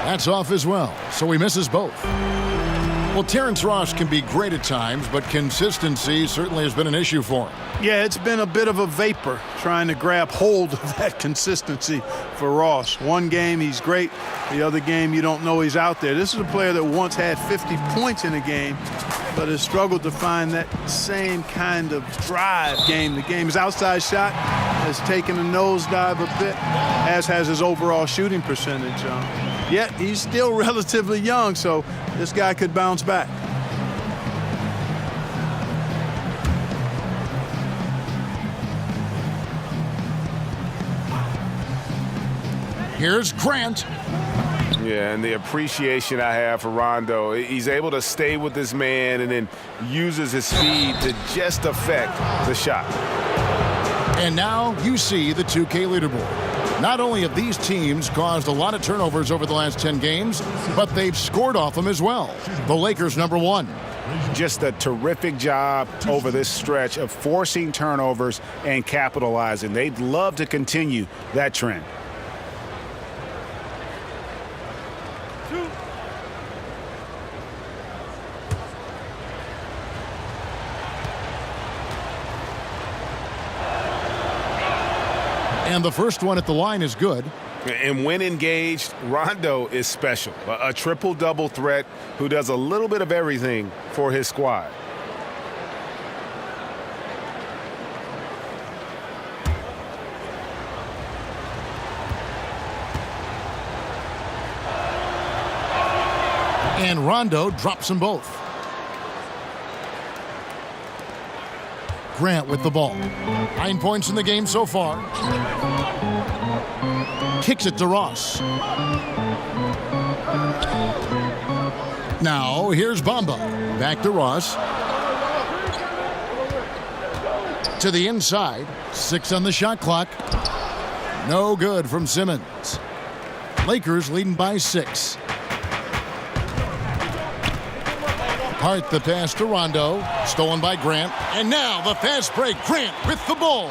That's off as well, so he misses both. Well, Terrence Ross can be great at times, but consistency certainly has been an issue for him. Yeah, it's been a bit of a vapor trying to grab hold of that consistency for Ross. One game he's great, the other game you don't know he's out there. This is a player that once had 50 points in a game, but has struggled to find that same kind of drive game. The game's outside shot has taken a nosedive a bit, as has his overall shooting percentage. Yet he's still relatively young, so this guy could bounce back. Here's Grant. Yeah, and the appreciation I have for Rondo, he's able to stay with this man and then uses his speed to just affect the shot. And now you see the 2K leaderboard. Not only have these teams caused a lot of turnovers over the last 10 games, but they've scored off them as well. The Lakers #1. Just a terrific job over this stretch of forcing turnovers and capitalizing. They'd love to continue that trend. And the first one at the line is good. And when engaged, Rondo is special. A triple-double threat who does a little bit of everything for his squad. And Rondo drops them both. Grant with the ball. 9 points in the game so far. Kicks it to Ross. Now here's Bamba. Back to Ross. To the inside. 6 on the shot clock. No good from Simmons. Lakers leading by 6. Hart the pass to Rondo. Stolen by Grant. And now the fast break. Grant with the ball.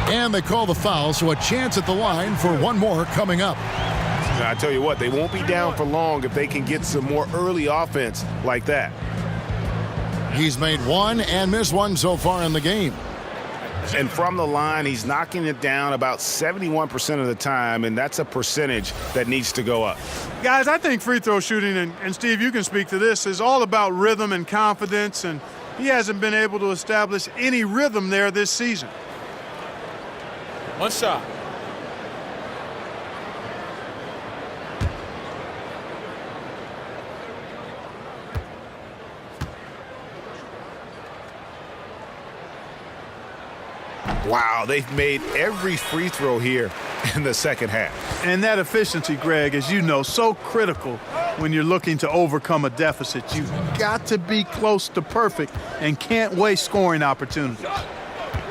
And they call the foul, so a chance at the line for one more coming up. I tell you what, they won't be down for long if they can get some more early offense like that. He's made one and missed one so far in the game. And from the line, he's knocking it down about 71% of the time, and that's a percentage that needs to go up. Guys, I think free throw shooting, and Steve, you can speak to this, is all about rhythm and confidence, and he hasn't been able to establish any rhythm there this season. One shot. Wow, they've made every free throw here in the second half. And that efficiency, Greg, as you know, so critical when you're looking to overcome a deficit. You've got to be close to perfect and can't waste scoring opportunities.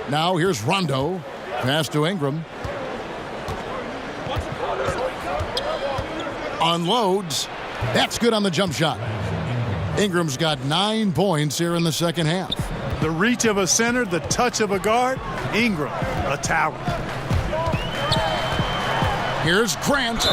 Now here's Rondo. Pass to Ingram. Unloads. That's good on the jump shot. Ingram's got 9 points here in the second half. The reach of a center, the touch of a guard. Ingram, a talent. Here's Grant.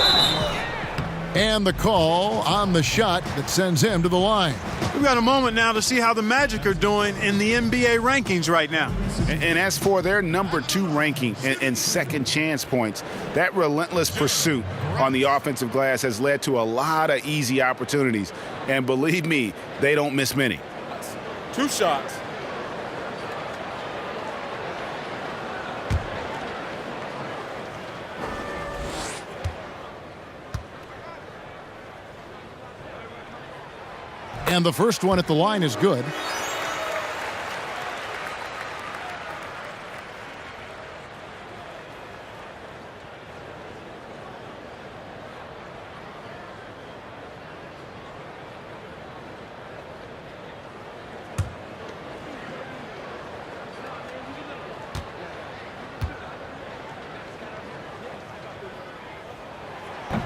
And the call on the shot that sends him to the line. We've got a moment now to see how the Magic are doing in the NBA rankings right now. And as for their number 2 ranking and second chance points, that relentless pursuit on the offensive glass has led to a lot of easy opportunities. And believe me, they don't miss many. 2 shots. And the first one at the line is good.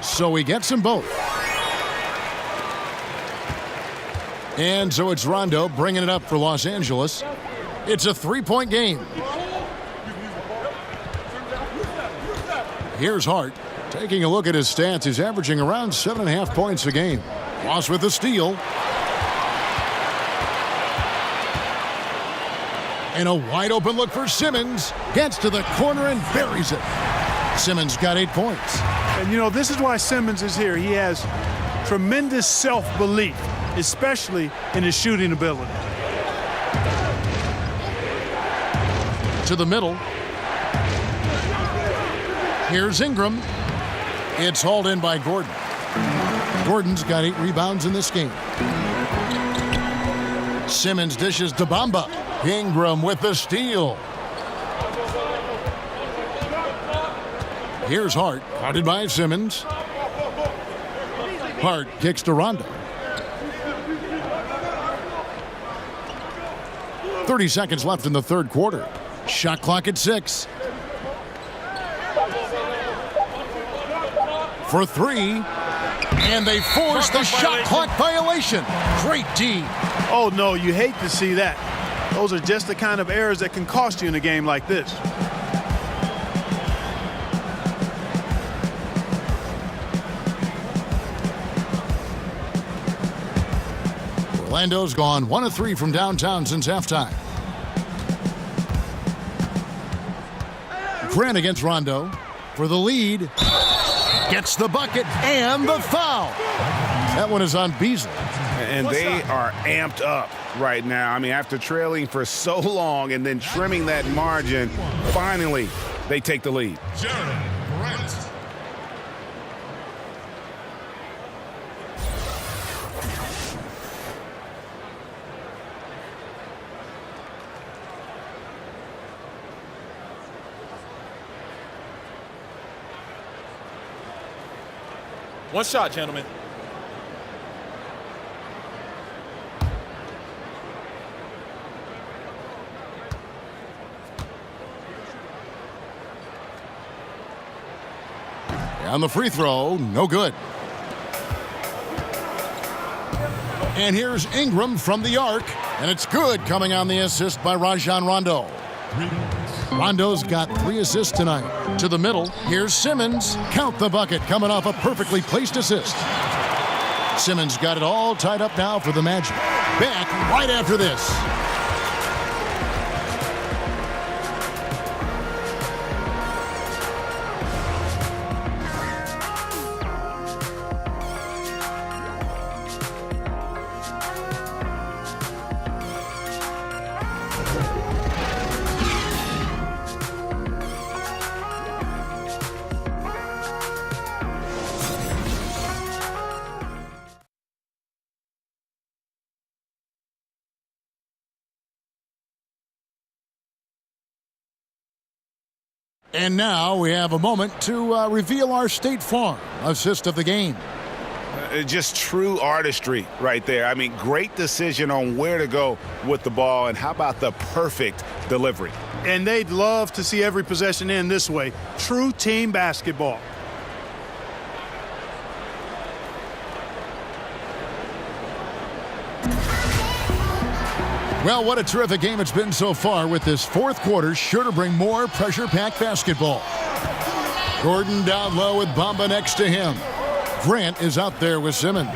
So he gets them both. And so it's Rondo bringing it up for Los Angeles. It's a 3-point game. Here's Hart. Taking a look at his stats, he's averaging around 7.5 points a game. Ross with the steal. And a wide open look for Simmons. Gets to the corner and buries it. Simmons got 8 points. And you know, this is why Simmons is here. He has tremendous self-belief, especially in his shooting ability. To the middle. Here's Ingram. It's hauled in by Gordon. Gordon's got 8 rebounds in this game. Simmons dishes to Bamba. Ingram with the steal. Here's Hart, guarded by Simmons. Hart kicks to Rondo. 30 seconds left in the third quarter. Shot clock at 6. For 3. And they force the shot clock violation. Great D. Oh, no, you hate to see that. Those are just the kind of errors that can cost you in a game like this. Orlando's gone 1 of 3 from downtown since halftime. Grant against Rondo for the lead. Gets the bucket and the foul. That one is on Beasley. And they are amped up right now. I mean, after trailing for so long and then trimming that margin, finally they take the lead. One shot, gentlemen. On the free throw, no good. And here's Ingram from the arc, and it's good, coming on the assist by Rajon Rondo. Rondo's got 3 assists tonight. To the middle, here's Simmons. Count the bucket, coming off a perfectly placed assist. Simmons got it all tied up now for the Magic. Back right after this. And now we have a moment to reveal our State Farm assist of the game. Just true artistry right there. I mean, great decision on where to go with the ball, and how about the perfect delivery? And they'd love to see every possession end this way. True team basketball. Well, what a terrific game it's been so far, with this fourth quarter sure to bring more pressure-packed basketball. Gordon down low with Bamba next to him. Grant is out there with Simmons.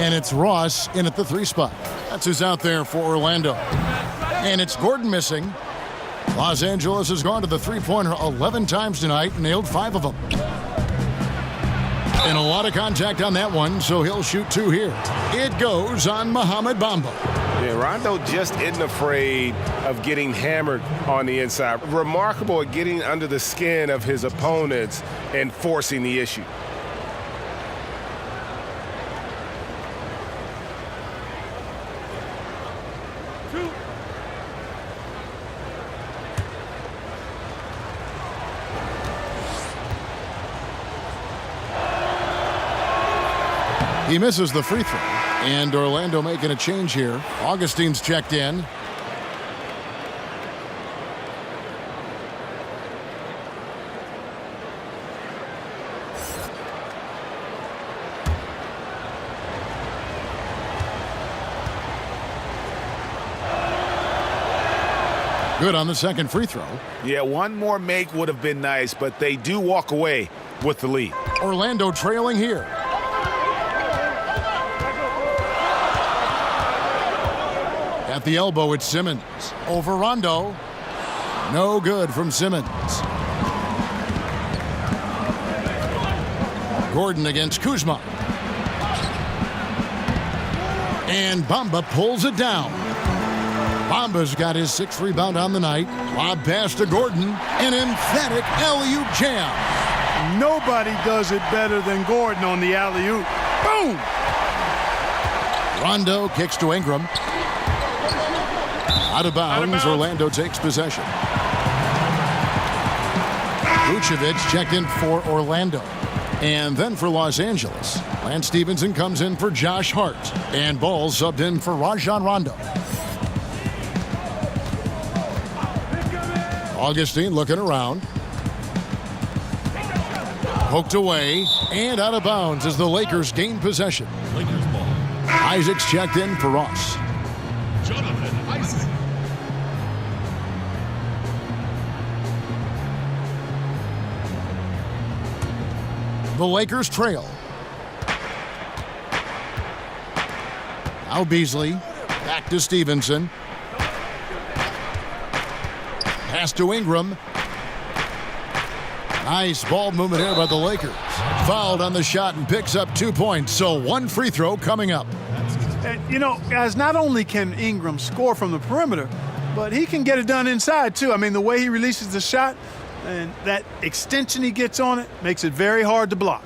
And it's Ross in at the 3 spot. That's who's out there for Orlando. And it's Gordon missing. Los Angeles has gone to the three-pointer 11 times tonight, nailed 5 of them. And a lot of contact on that one, so he'll shoot 2 here. It goes on Mohamed Bamba. Yeah, Rondo just isn't afraid of getting hammered on the inside. Remarkable at getting under the skin of his opponents and forcing the issue. He misses the free throw. And Orlando making a change here. Augustine's checked in. Good on the second free throw. Yeah, one more make would have been nice, but they do walk away with the lead. Orlando trailing here. At the elbow, it's Simmons. Over Rondo. No good from Simmons. Gordon against Kuzma. And Bamba pulls it down. Bamba's got his 6th rebound on the night. Lob pass to Gordon. An emphatic alley-oop jam. Nobody does it better than Gordon on the alley-oop. Boom! Rondo kicks to Ingram. Out of bounds, Orlando takes possession. Vucevic checked in for Orlando. And then for Los Angeles, Lance Stevenson comes in for Josh Hart. And Ball subbed in for Rajon Rondo. Augustine looking around. Poked away and out of bounds as the Lakers gain possession. Isaac's checked in for Ross. The Lakers trail. Now Beasley. Back to Stevenson. Pass to Ingram. Nice ball movement here by the Lakers. Fouled on the shot and picks up 2 points. So 1 free throw coming up. You know, guys, not only can Ingram score from the perimeter, but he can get it done inside, too. I mean, the way he releases the shot and that extension he gets on it makes it very hard to block.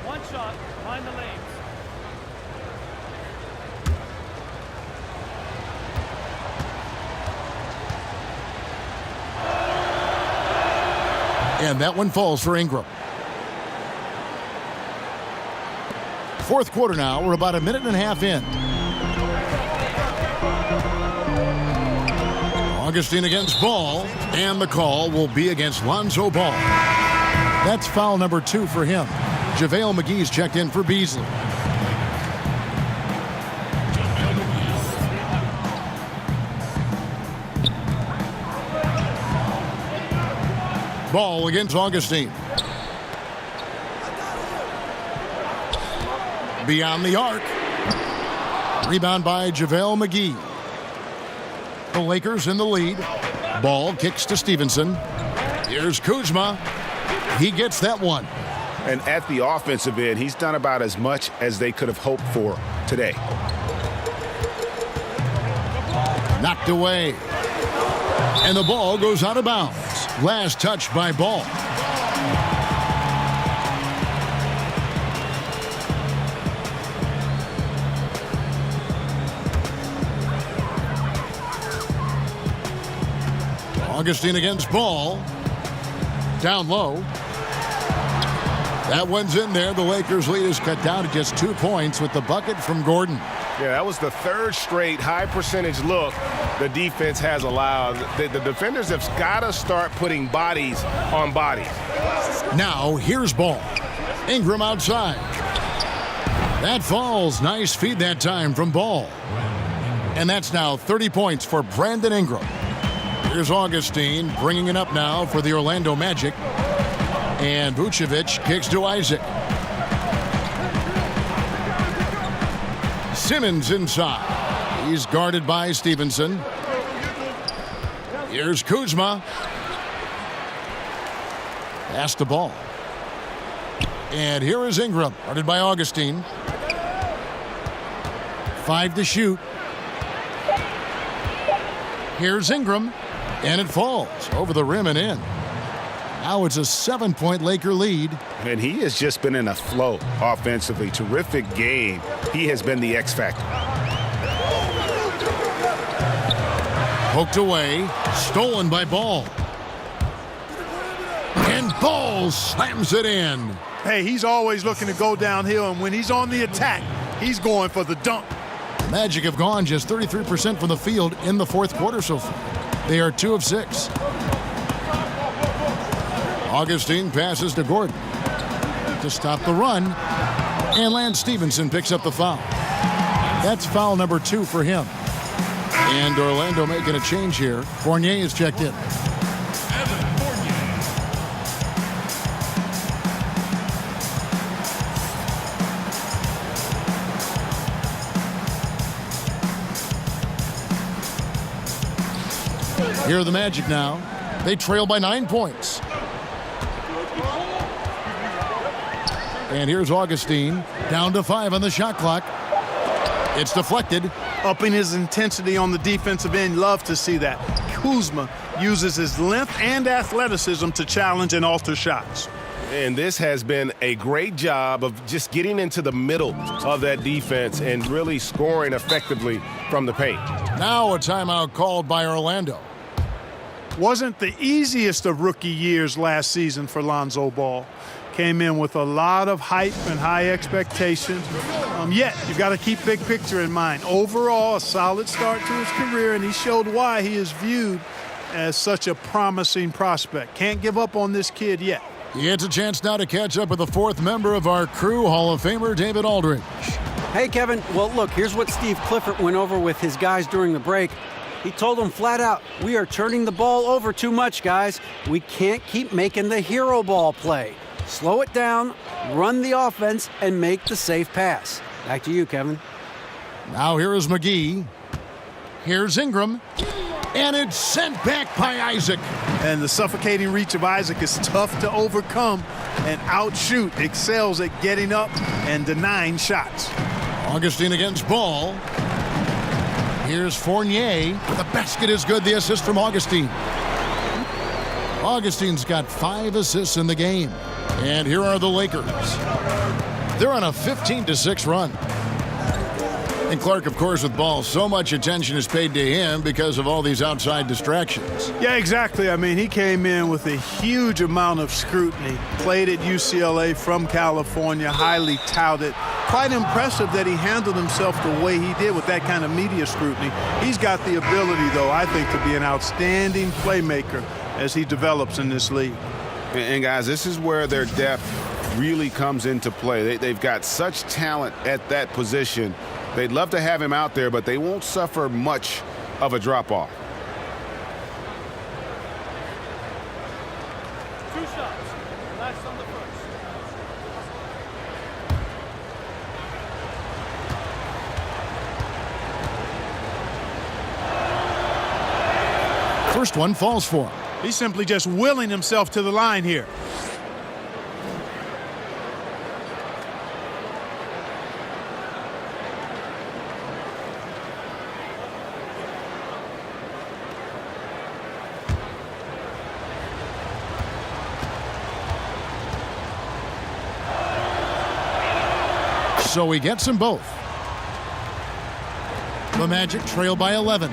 One shot, find the lanes. And that one falls for Ingram. Fourth quarter now. We're about a minute and a half in. Augustine against Ball. And the call will be against Lonzo Ball. That's foul number 2 for him. JaVale McGee's checked in for Beasley. Ball against Augustine. Beyond the arc. Rebound by JaVale McGee. The Lakers in the lead. Ball kicks to Stevenson. Here's Kuzma. He gets that one. And at the offensive end, he's done about as much as they could have hoped for today. Knocked away. And the ball goes out of bounds. Last touch by Ball. Augustine against Ball. Down low. That one's in there. The Lakers' lead is cut down to just 2 points with the bucket from Gordon. Yeah, that was the third straight high percentage look the defense has allowed. The defenders have got to start putting bodies on bodies. Now here's Ball. Ingram outside. That falls. Nice feed that time from Ball. And that's now 30 points for Brandon Ingram. Here's Augustine bringing it up now for the Orlando Magic. And Vucevic kicks to Isaac. Simmons inside. He's guarded by Stevenson. Here's Kuzma. Pass the ball. And here is Ingram, guarded by Augustine. 5 to shoot. Here's Ingram. And it falls over the rim and in. Now it's a 7-point Laker lead. And he has just been in a flow offensively. Terrific game. He has been the X factor. Poked away. Stolen by Ball. And Ball slams it in. Hey, he's always looking to go downhill, and when he's on the attack, he's going for the dunk. The Magic have gone just 33% from the field in the fourth quarter so far. They are 2 of 6. Augustine passes to Gordon to stop the run, and Lance Stevenson picks up the foul. That's foul number 2 for him. And Orlando making a change here. Fournier is checked in. Here are the Magic now. They trail by 9 points. And here's Augustine, down to 5 on the shot clock. It's deflected. Upping his intensity on the defensive end. Love to see that. Kuzma uses his length and athleticism to challenge and alter shots. And this has been a great job of just getting into the middle of that defense and really scoring effectively from the paint. Now a timeout called by Orlando. Wasn't the easiest of rookie years last season for Lonzo Ball. Came in with a lot of hype and high expectations. Yet, you've got to keep big picture in mind. Overall, a solid start to his career, and he showed why he is viewed as such a promising prospect. Can't give up on this kid yet. He gets a chance now to catch up with the 4th member of our crew, Hall of Famer David Aldridge. Hey, Kevin. Well, look, here's what Steve Clifford went over with his guys during the break. He told them flat out, we are turning the ball over too much, guys. We can't keep making the hero ball play. Slow it down, run the offense, and make the safe pass. Back to you, Kevin. Now here is McGee. Here's Ingram. And it's sent back by Isaac. And the suffocating reach of Isaac is tough to overcome and outshoot. Excels at getting up and denying shots. Augustine against Ball. Here's Fournier. The basket is good. The assist from Augustine. Augustine's got 5 assists in the game. And here are the Lakers. They're on a 15-6 run. And Clark, of course, with Ball, so much attention is paid to him because of all these outside distractions. Yeah, exactly. I mean, he came in with a huge amount of scrutiny. Played at UCLA from California, highly touted. Quite impressive that he handled himself the way he did with that kind of media scrutiny. He's got the ability, though, I think, to be an outstanding playmaker as he develops in this league. And guys, this is where their depth really comes into play. They've got such talent at that position. They'd love to have him out there, but they won't suffer much of a drop-off. 2 shots. Last on the first. First one falls for him. He's simply just willing himself to the line here. So he gets them both. The Magic trail by 11.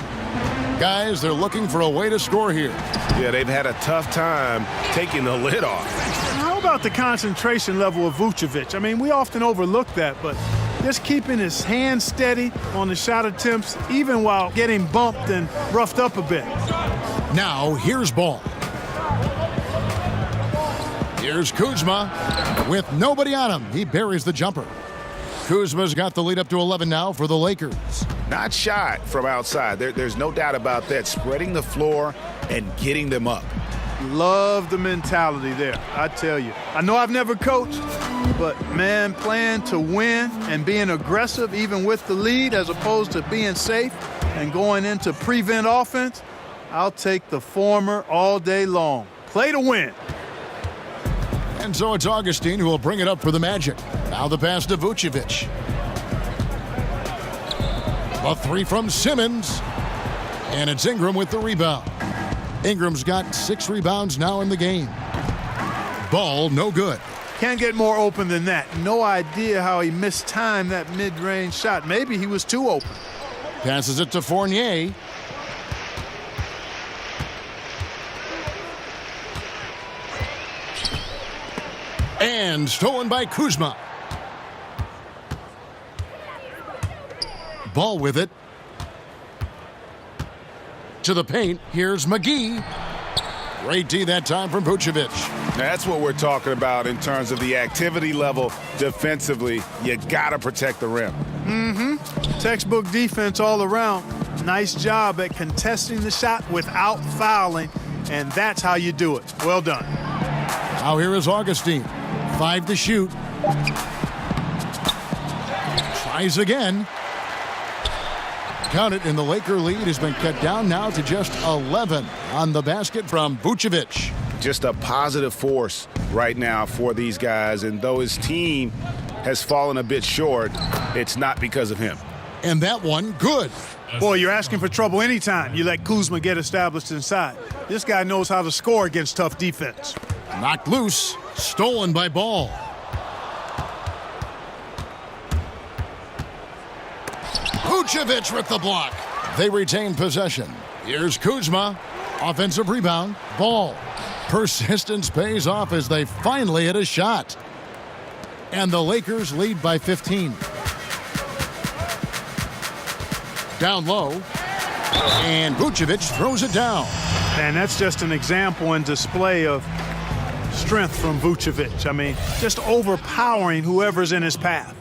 Guys, they're looking for a way to score here. Yeah, they've had a tough time taking the lid off. How about the concentration level of Vucevic? I mean, we often overlook that, but just keeping his hands steady on the shot attempts, even while getting bumped and roughed up a bit. Now, here's Ball. Here's Kuzma with nobody on him. He buries the jumper. Kuzma's got the lead up to 11 now for the Lakers. Not shot from outside. There's no doubt about that. Spreading the floor and getting them up. Love the mentality there, I tell you. I know I've never coached, but, man, playing to win and being aggressive even with the lead as opposed to being safe and going into prevent offense, I'll take the former all day long. Play to win. And so it's Augustine who will bring it up for the Magic. Now the pass to Vucevic. A three from Simmons. And it's Ingram with the rebound. Ingram's got 6 rebounds now in the game. Ball, no good. Can't get more open than that. No idea how he mistimed that mid-range shot. Maybe he was too open. Passes it to Fournier. And stolen by Kuzma. Ball with it. To the paint. Here's McGee. Great D that time from Vucevic. That's what we're talking about in terms of the activity level defensively. You got to protect the rim. Textbook defense all around. Nice job at contesting the shot without fouling, and that's how you do it. Well done. Now here is Augustine. 5 to shoot. Tries again. Count it, and the Laker lead has been cut down now to just 11 on the basket from Vucevic. Just a positive force right now for these guys, and though his team has fallen a bit short, it's not because of him. And that one, good. Boy, you're asking for trouble anytime you let Kuzma get established inside. This guy knows how to score against tough defense. Knocked loose, stolen by Ball. Vucevic with the block. They retain possession. Here's Kuzma. Offensive rebound. Ball. Persistence pays off as they finally hit a shot. And the Lakers lead by 15. Down low. And Vucevic throws it down. And that's just an example and display of strength from Vucevic. I mean, just overpowering whoever's in his path.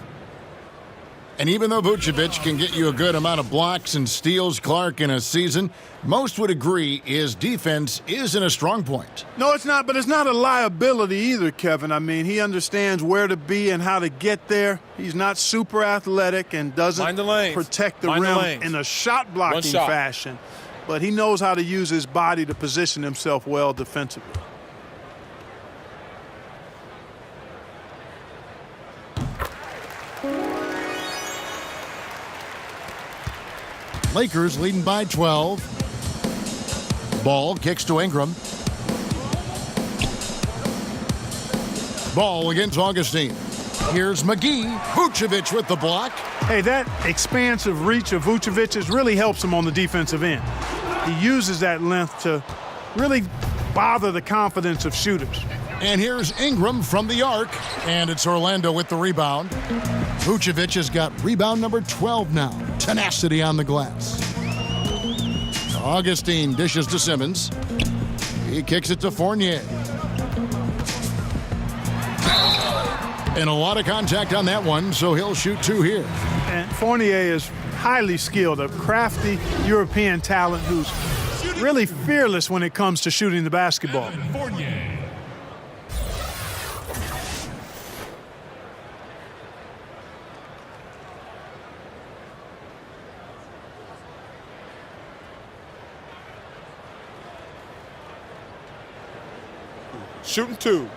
And even though Vucevic can get you a good amount of blocks and steals, Clark, in a season, most would agree his defense isn't a strong point. No, it's not, but it's not a liability either, Kevin. I mean, he understands where to be and how to get there. He's not super athletic and doesn't protect the rim in a shot-blocking fashion. But he knows how to use his body to position himself well defensively. Lakers leading by 12. Ball kicks to Ingram. Ball against Augustine. Here's McGee. Vucevic with the block. Hey, that expansive reach of Vucevic's really helps him on the defensive end. He uses that length to really bother the confidence of shooters. And here's Ingram from the arc. And it's Orlando with the rebound. Vucevic has got rebound number 12 now. Tenacity on the glass. Augustine dishes to Simmons. He kicks it to Fournier. And a lot of contact on that one, so he'll shoot 2 here. And Fournier is highly skilled, a crafty European talent who's really fearless when it comes to shooting the basketball. Fournier. Shooting 2.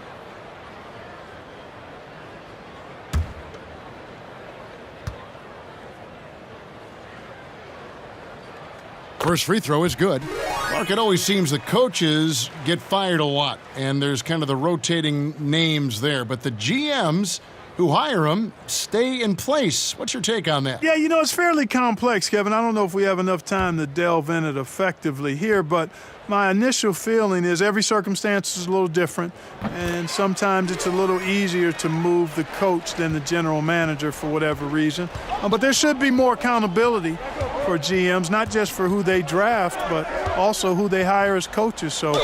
First free throw is good. Mark, it always seems the coaches get fired a lot, and there's kind of the rotating names there. But the GMs who hire him stay in place. What's your take on that? Yeah, you know, it's fairly complex, Kevin. I don't know if we have enough time to delve in it effectively here, but my initial feeling is every circumstance is a little different, and sometimes it's a little easier to move the coach than the general manager for whatever reason. But there should be more accountability for GMs, not just for who they draft, but also who they hire as coaches. So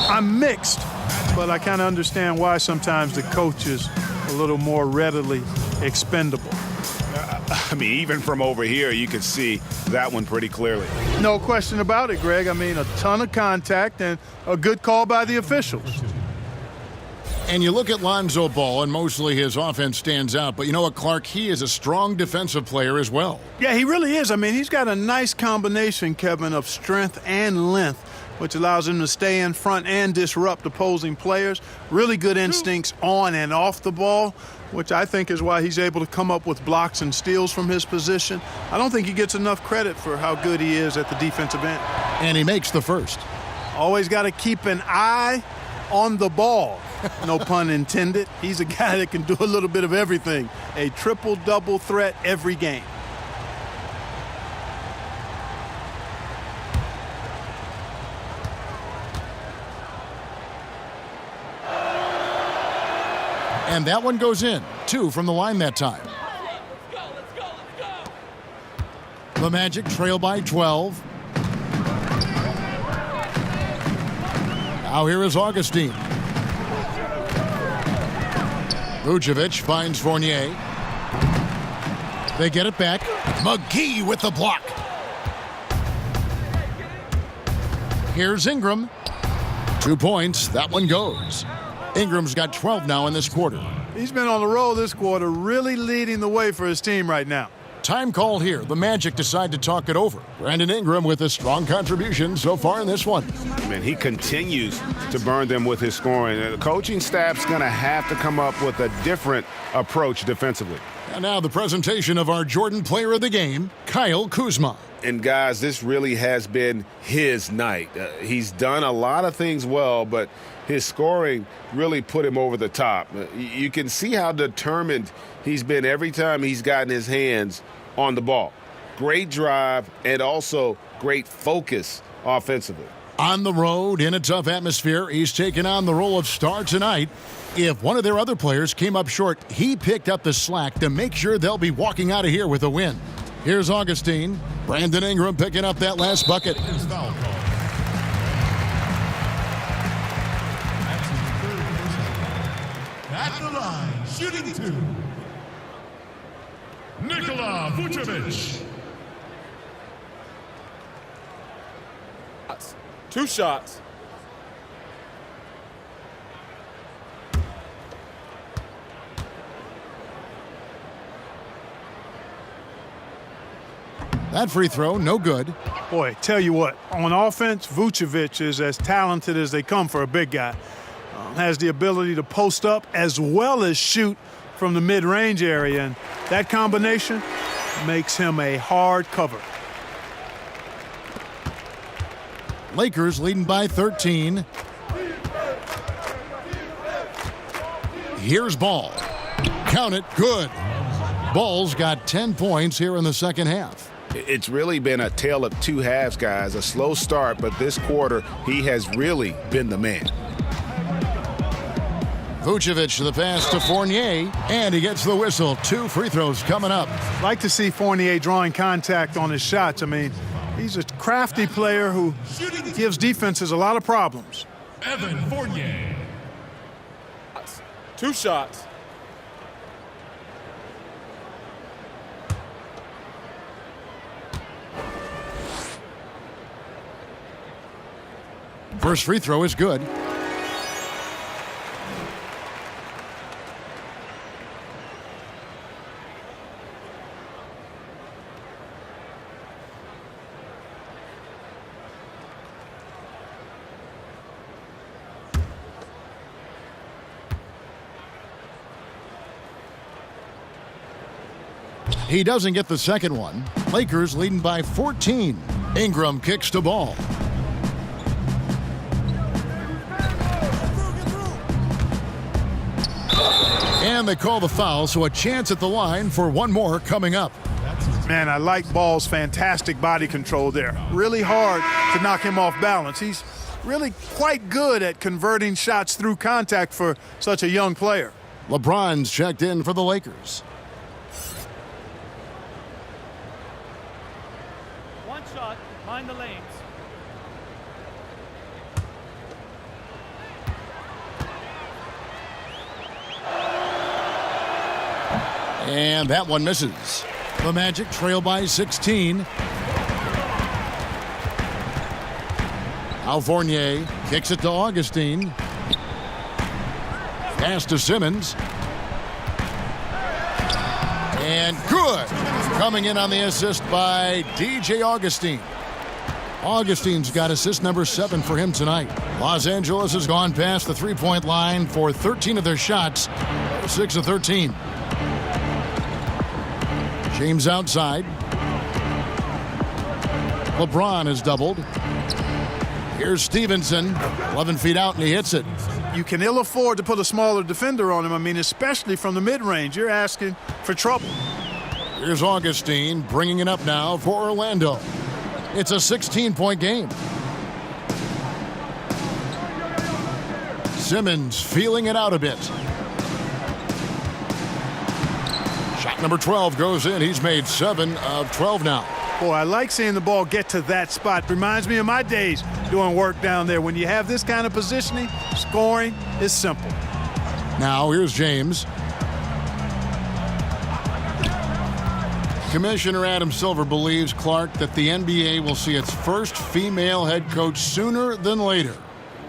I'm mixed, but I kind of understand why sometimes the coach is a little more readily expendable. I mean, even from over here, you could see that one pretty clearly. No question about it, Greg. I mean, a ton of contact and a good call by the officials. And you look at Lonzo Ball, and mostly his offense stands out. But you know what, Clark? He is a strong defensive player as well. Yeah, he really is. I mean, he's got a nice combination, Kevin, of strength and length, which allows him to stay in front and disrupt opposing players. Really good instincts on and off the ball, which I think is why he's able to come up with blocks and steals from his position. I don't think he gets enough credit for how good he is at the defensive end. And he makes the first. Always got to keep an eye on the ball. No pun intended. He's a guy that can do a little bit of everything. A triple-double threat every game. And that one goes in. 2 from the line that time. The Magic trail by 12. Now here is Augustine. Vucevic finds Fournier. They get it back. McGee with the block. Here's Ingram. 2 points. That one goes. Ingram's got 12 now in this quarter. He's been on the roll this quarter, really leading the way for his team right now. Time called here. The Magic decide to talk it over. Brandon Ingram with a strong contribution so far in this one. Man, he continues to burn them with his scoring. The coaching staff's going to have to come up with a different approach defensively. And now the presentation of our Jordan Player of the Game, Kyle Kuzma. And guys, this really has been his night. He's done a lot of things well, but his scoring really put him over the top. You can see how determined he's been every time he's gotten his hands on the ball. Great drive and also great focus offensively. On the road in a tough atmosphere, he's taken on the role of star tonight. If one of their other players came up short, he picked up the slack to make sure they'll be walking out of here with a win. Here's Augustine. Brandon Ingram picking up that last bucket. At the line, shooting 2. Nikola Vucevic. 2 shots. That free throw, no good. Boy, tell you what, on offense, Vucevic is as talented as they come for a big guy. Has the ability to post up as well as shoot from the mid-range area, and that combination makes him a hard cover. Lakers leading by 13. Here's Ball. Count it, good. Ball's got 10 points here in the second half. It's really been a tale of 2 halves, guys. A slow start, but this quarter, he has really been the man. Vucevic the pass to Fournier, and he gets the whistle. 2 free throws coming up. Like to see Fournier drawing contact on his shots. I mean, he's a crafty player who gives defenses a lot of problems. Evan Fournier. 2 shots. First free throw is good. He doesn't get the second one. Lakers leading by 14. Ingram kicks to Ball. And And they call the foul, so a chance at the line for one more coming up. Man, I like Ball's fantastic body control there. Really hard to knock him off balance. He's really quite good at converting shots through contact for such a young player. LeBron's checked in for the Lakers. One shot, mind the lanes. And that one misses. The Magic trail by 16. Al Fournier kicks it to Augustine. Pass to Simmons. And good. Coming in on the assist by DJ Augustine. Augustine's got assist number 7 for him tonight. Los Angeles has gone past the three-point line for 13 of their shots, 6 of 13. James outside. LeBron is doubled. Here's Stevenson, 11 feet out, and he hits it. You can ill afford to put a smaller defender on him. I mean, especially from the mid-range. You're asking for trouble. Here's Augustine bringing it up now for Orlando. It's a 16-point game. Simmons feeling it out a bit. Shot number 12 goes in. He's made 7 of 12 now. Boy, I like seeing the ball get to that spot. Reminds me of my days doing work down there. When you have this kind of positioning, scoring is simple. Now here's James. Commissioner Adam Silver believes, Clark, that the NBA will see its first female head coach sooner than later.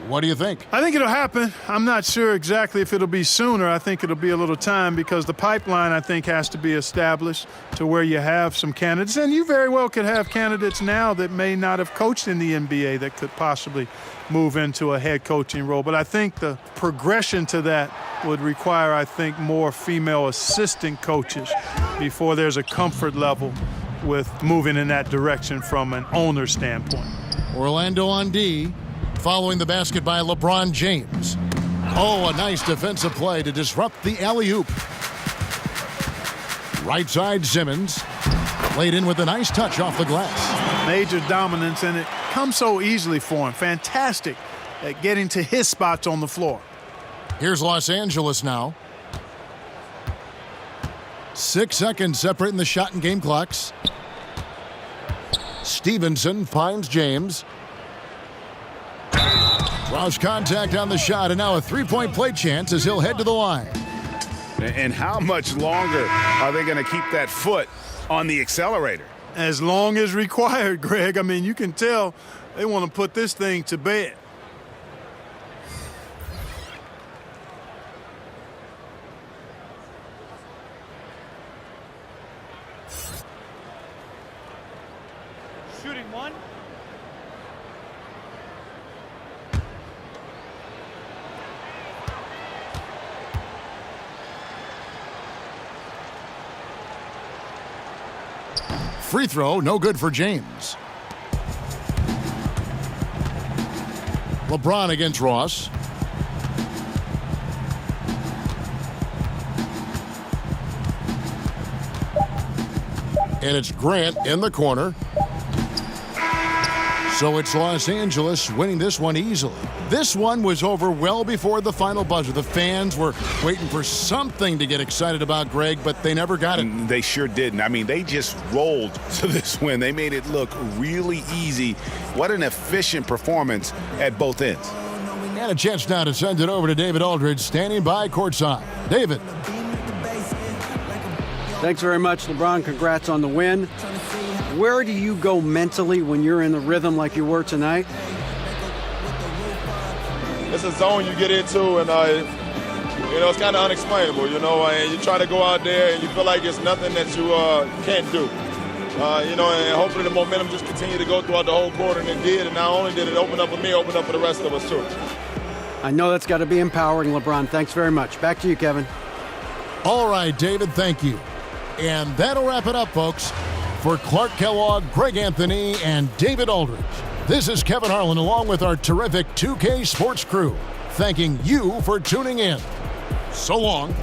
What do you think? I think it'll happen. I'm not sure exactly if it'll be sooner. I think it'll be a little time because the pipeline, I think, has to be established to where you have some candidates. And you very well could have candidates now that may not have coached in the NBA that could possibly move into a head coaching role. But I think the progression to that would require, I think, more female assistant coaches before there's a comfort level with moving in that direction from an owner standpoint. Orlando on D. Following the basket by LeBron James. Oh, a nice defensive play to disrupt the alley-oop. Right side Simmons. Laid in with a nice touch off the glass. Major dominance, and it comes so easily for him. Fantastic at getting to his spots on the floor. Here's Los Angeles now. 6 seconds separating the shot and game clocks. Stevenson finds James. Draws contact on the shot, and now a three-point play chance as he'll head to the line. And how much longer are they going to keep that foot on the accelerator? As long as required, Greg. I mean, you can tell they want to put this thing to bed. Shooting one. Free throw, no good for James. LeBron against Ross. And it's Grant in the corner. So it's Los Angeles winning this one easily. This one was over well before the final buzzer. The fans were waiting for something to get excited about, Greg, but they never got it. They sure didn't. I mean, they just rolled to this win. They made it look really easy. What an efficient performance at both ends. And a chance now to send it over to David Aldridge, standing by courtside. David. Thanks very much, LeBron. Congrats on the win. Where do you go mentally when you're in the rhythm like you were tonight? It's a zone you get into, and it's kind of unexplainable, and you try to go out there and you feel like it's nothing that you can't do. And hopefully the momentum just continued to go throughout the whole quarter, and it did. And not only did it open up for me, open up for the rest of us too. I know that's got to be empowering, LeBron. Thanks very much. Back to you, Kevin. All right, David, thank you. And that'll wrap it up, folks. For Clark Kellogg, Greg Anthony, and David Aldridge, this is Kevin Harlan along with our terrific 2K Sports crew, thanking you for tuning in. So long.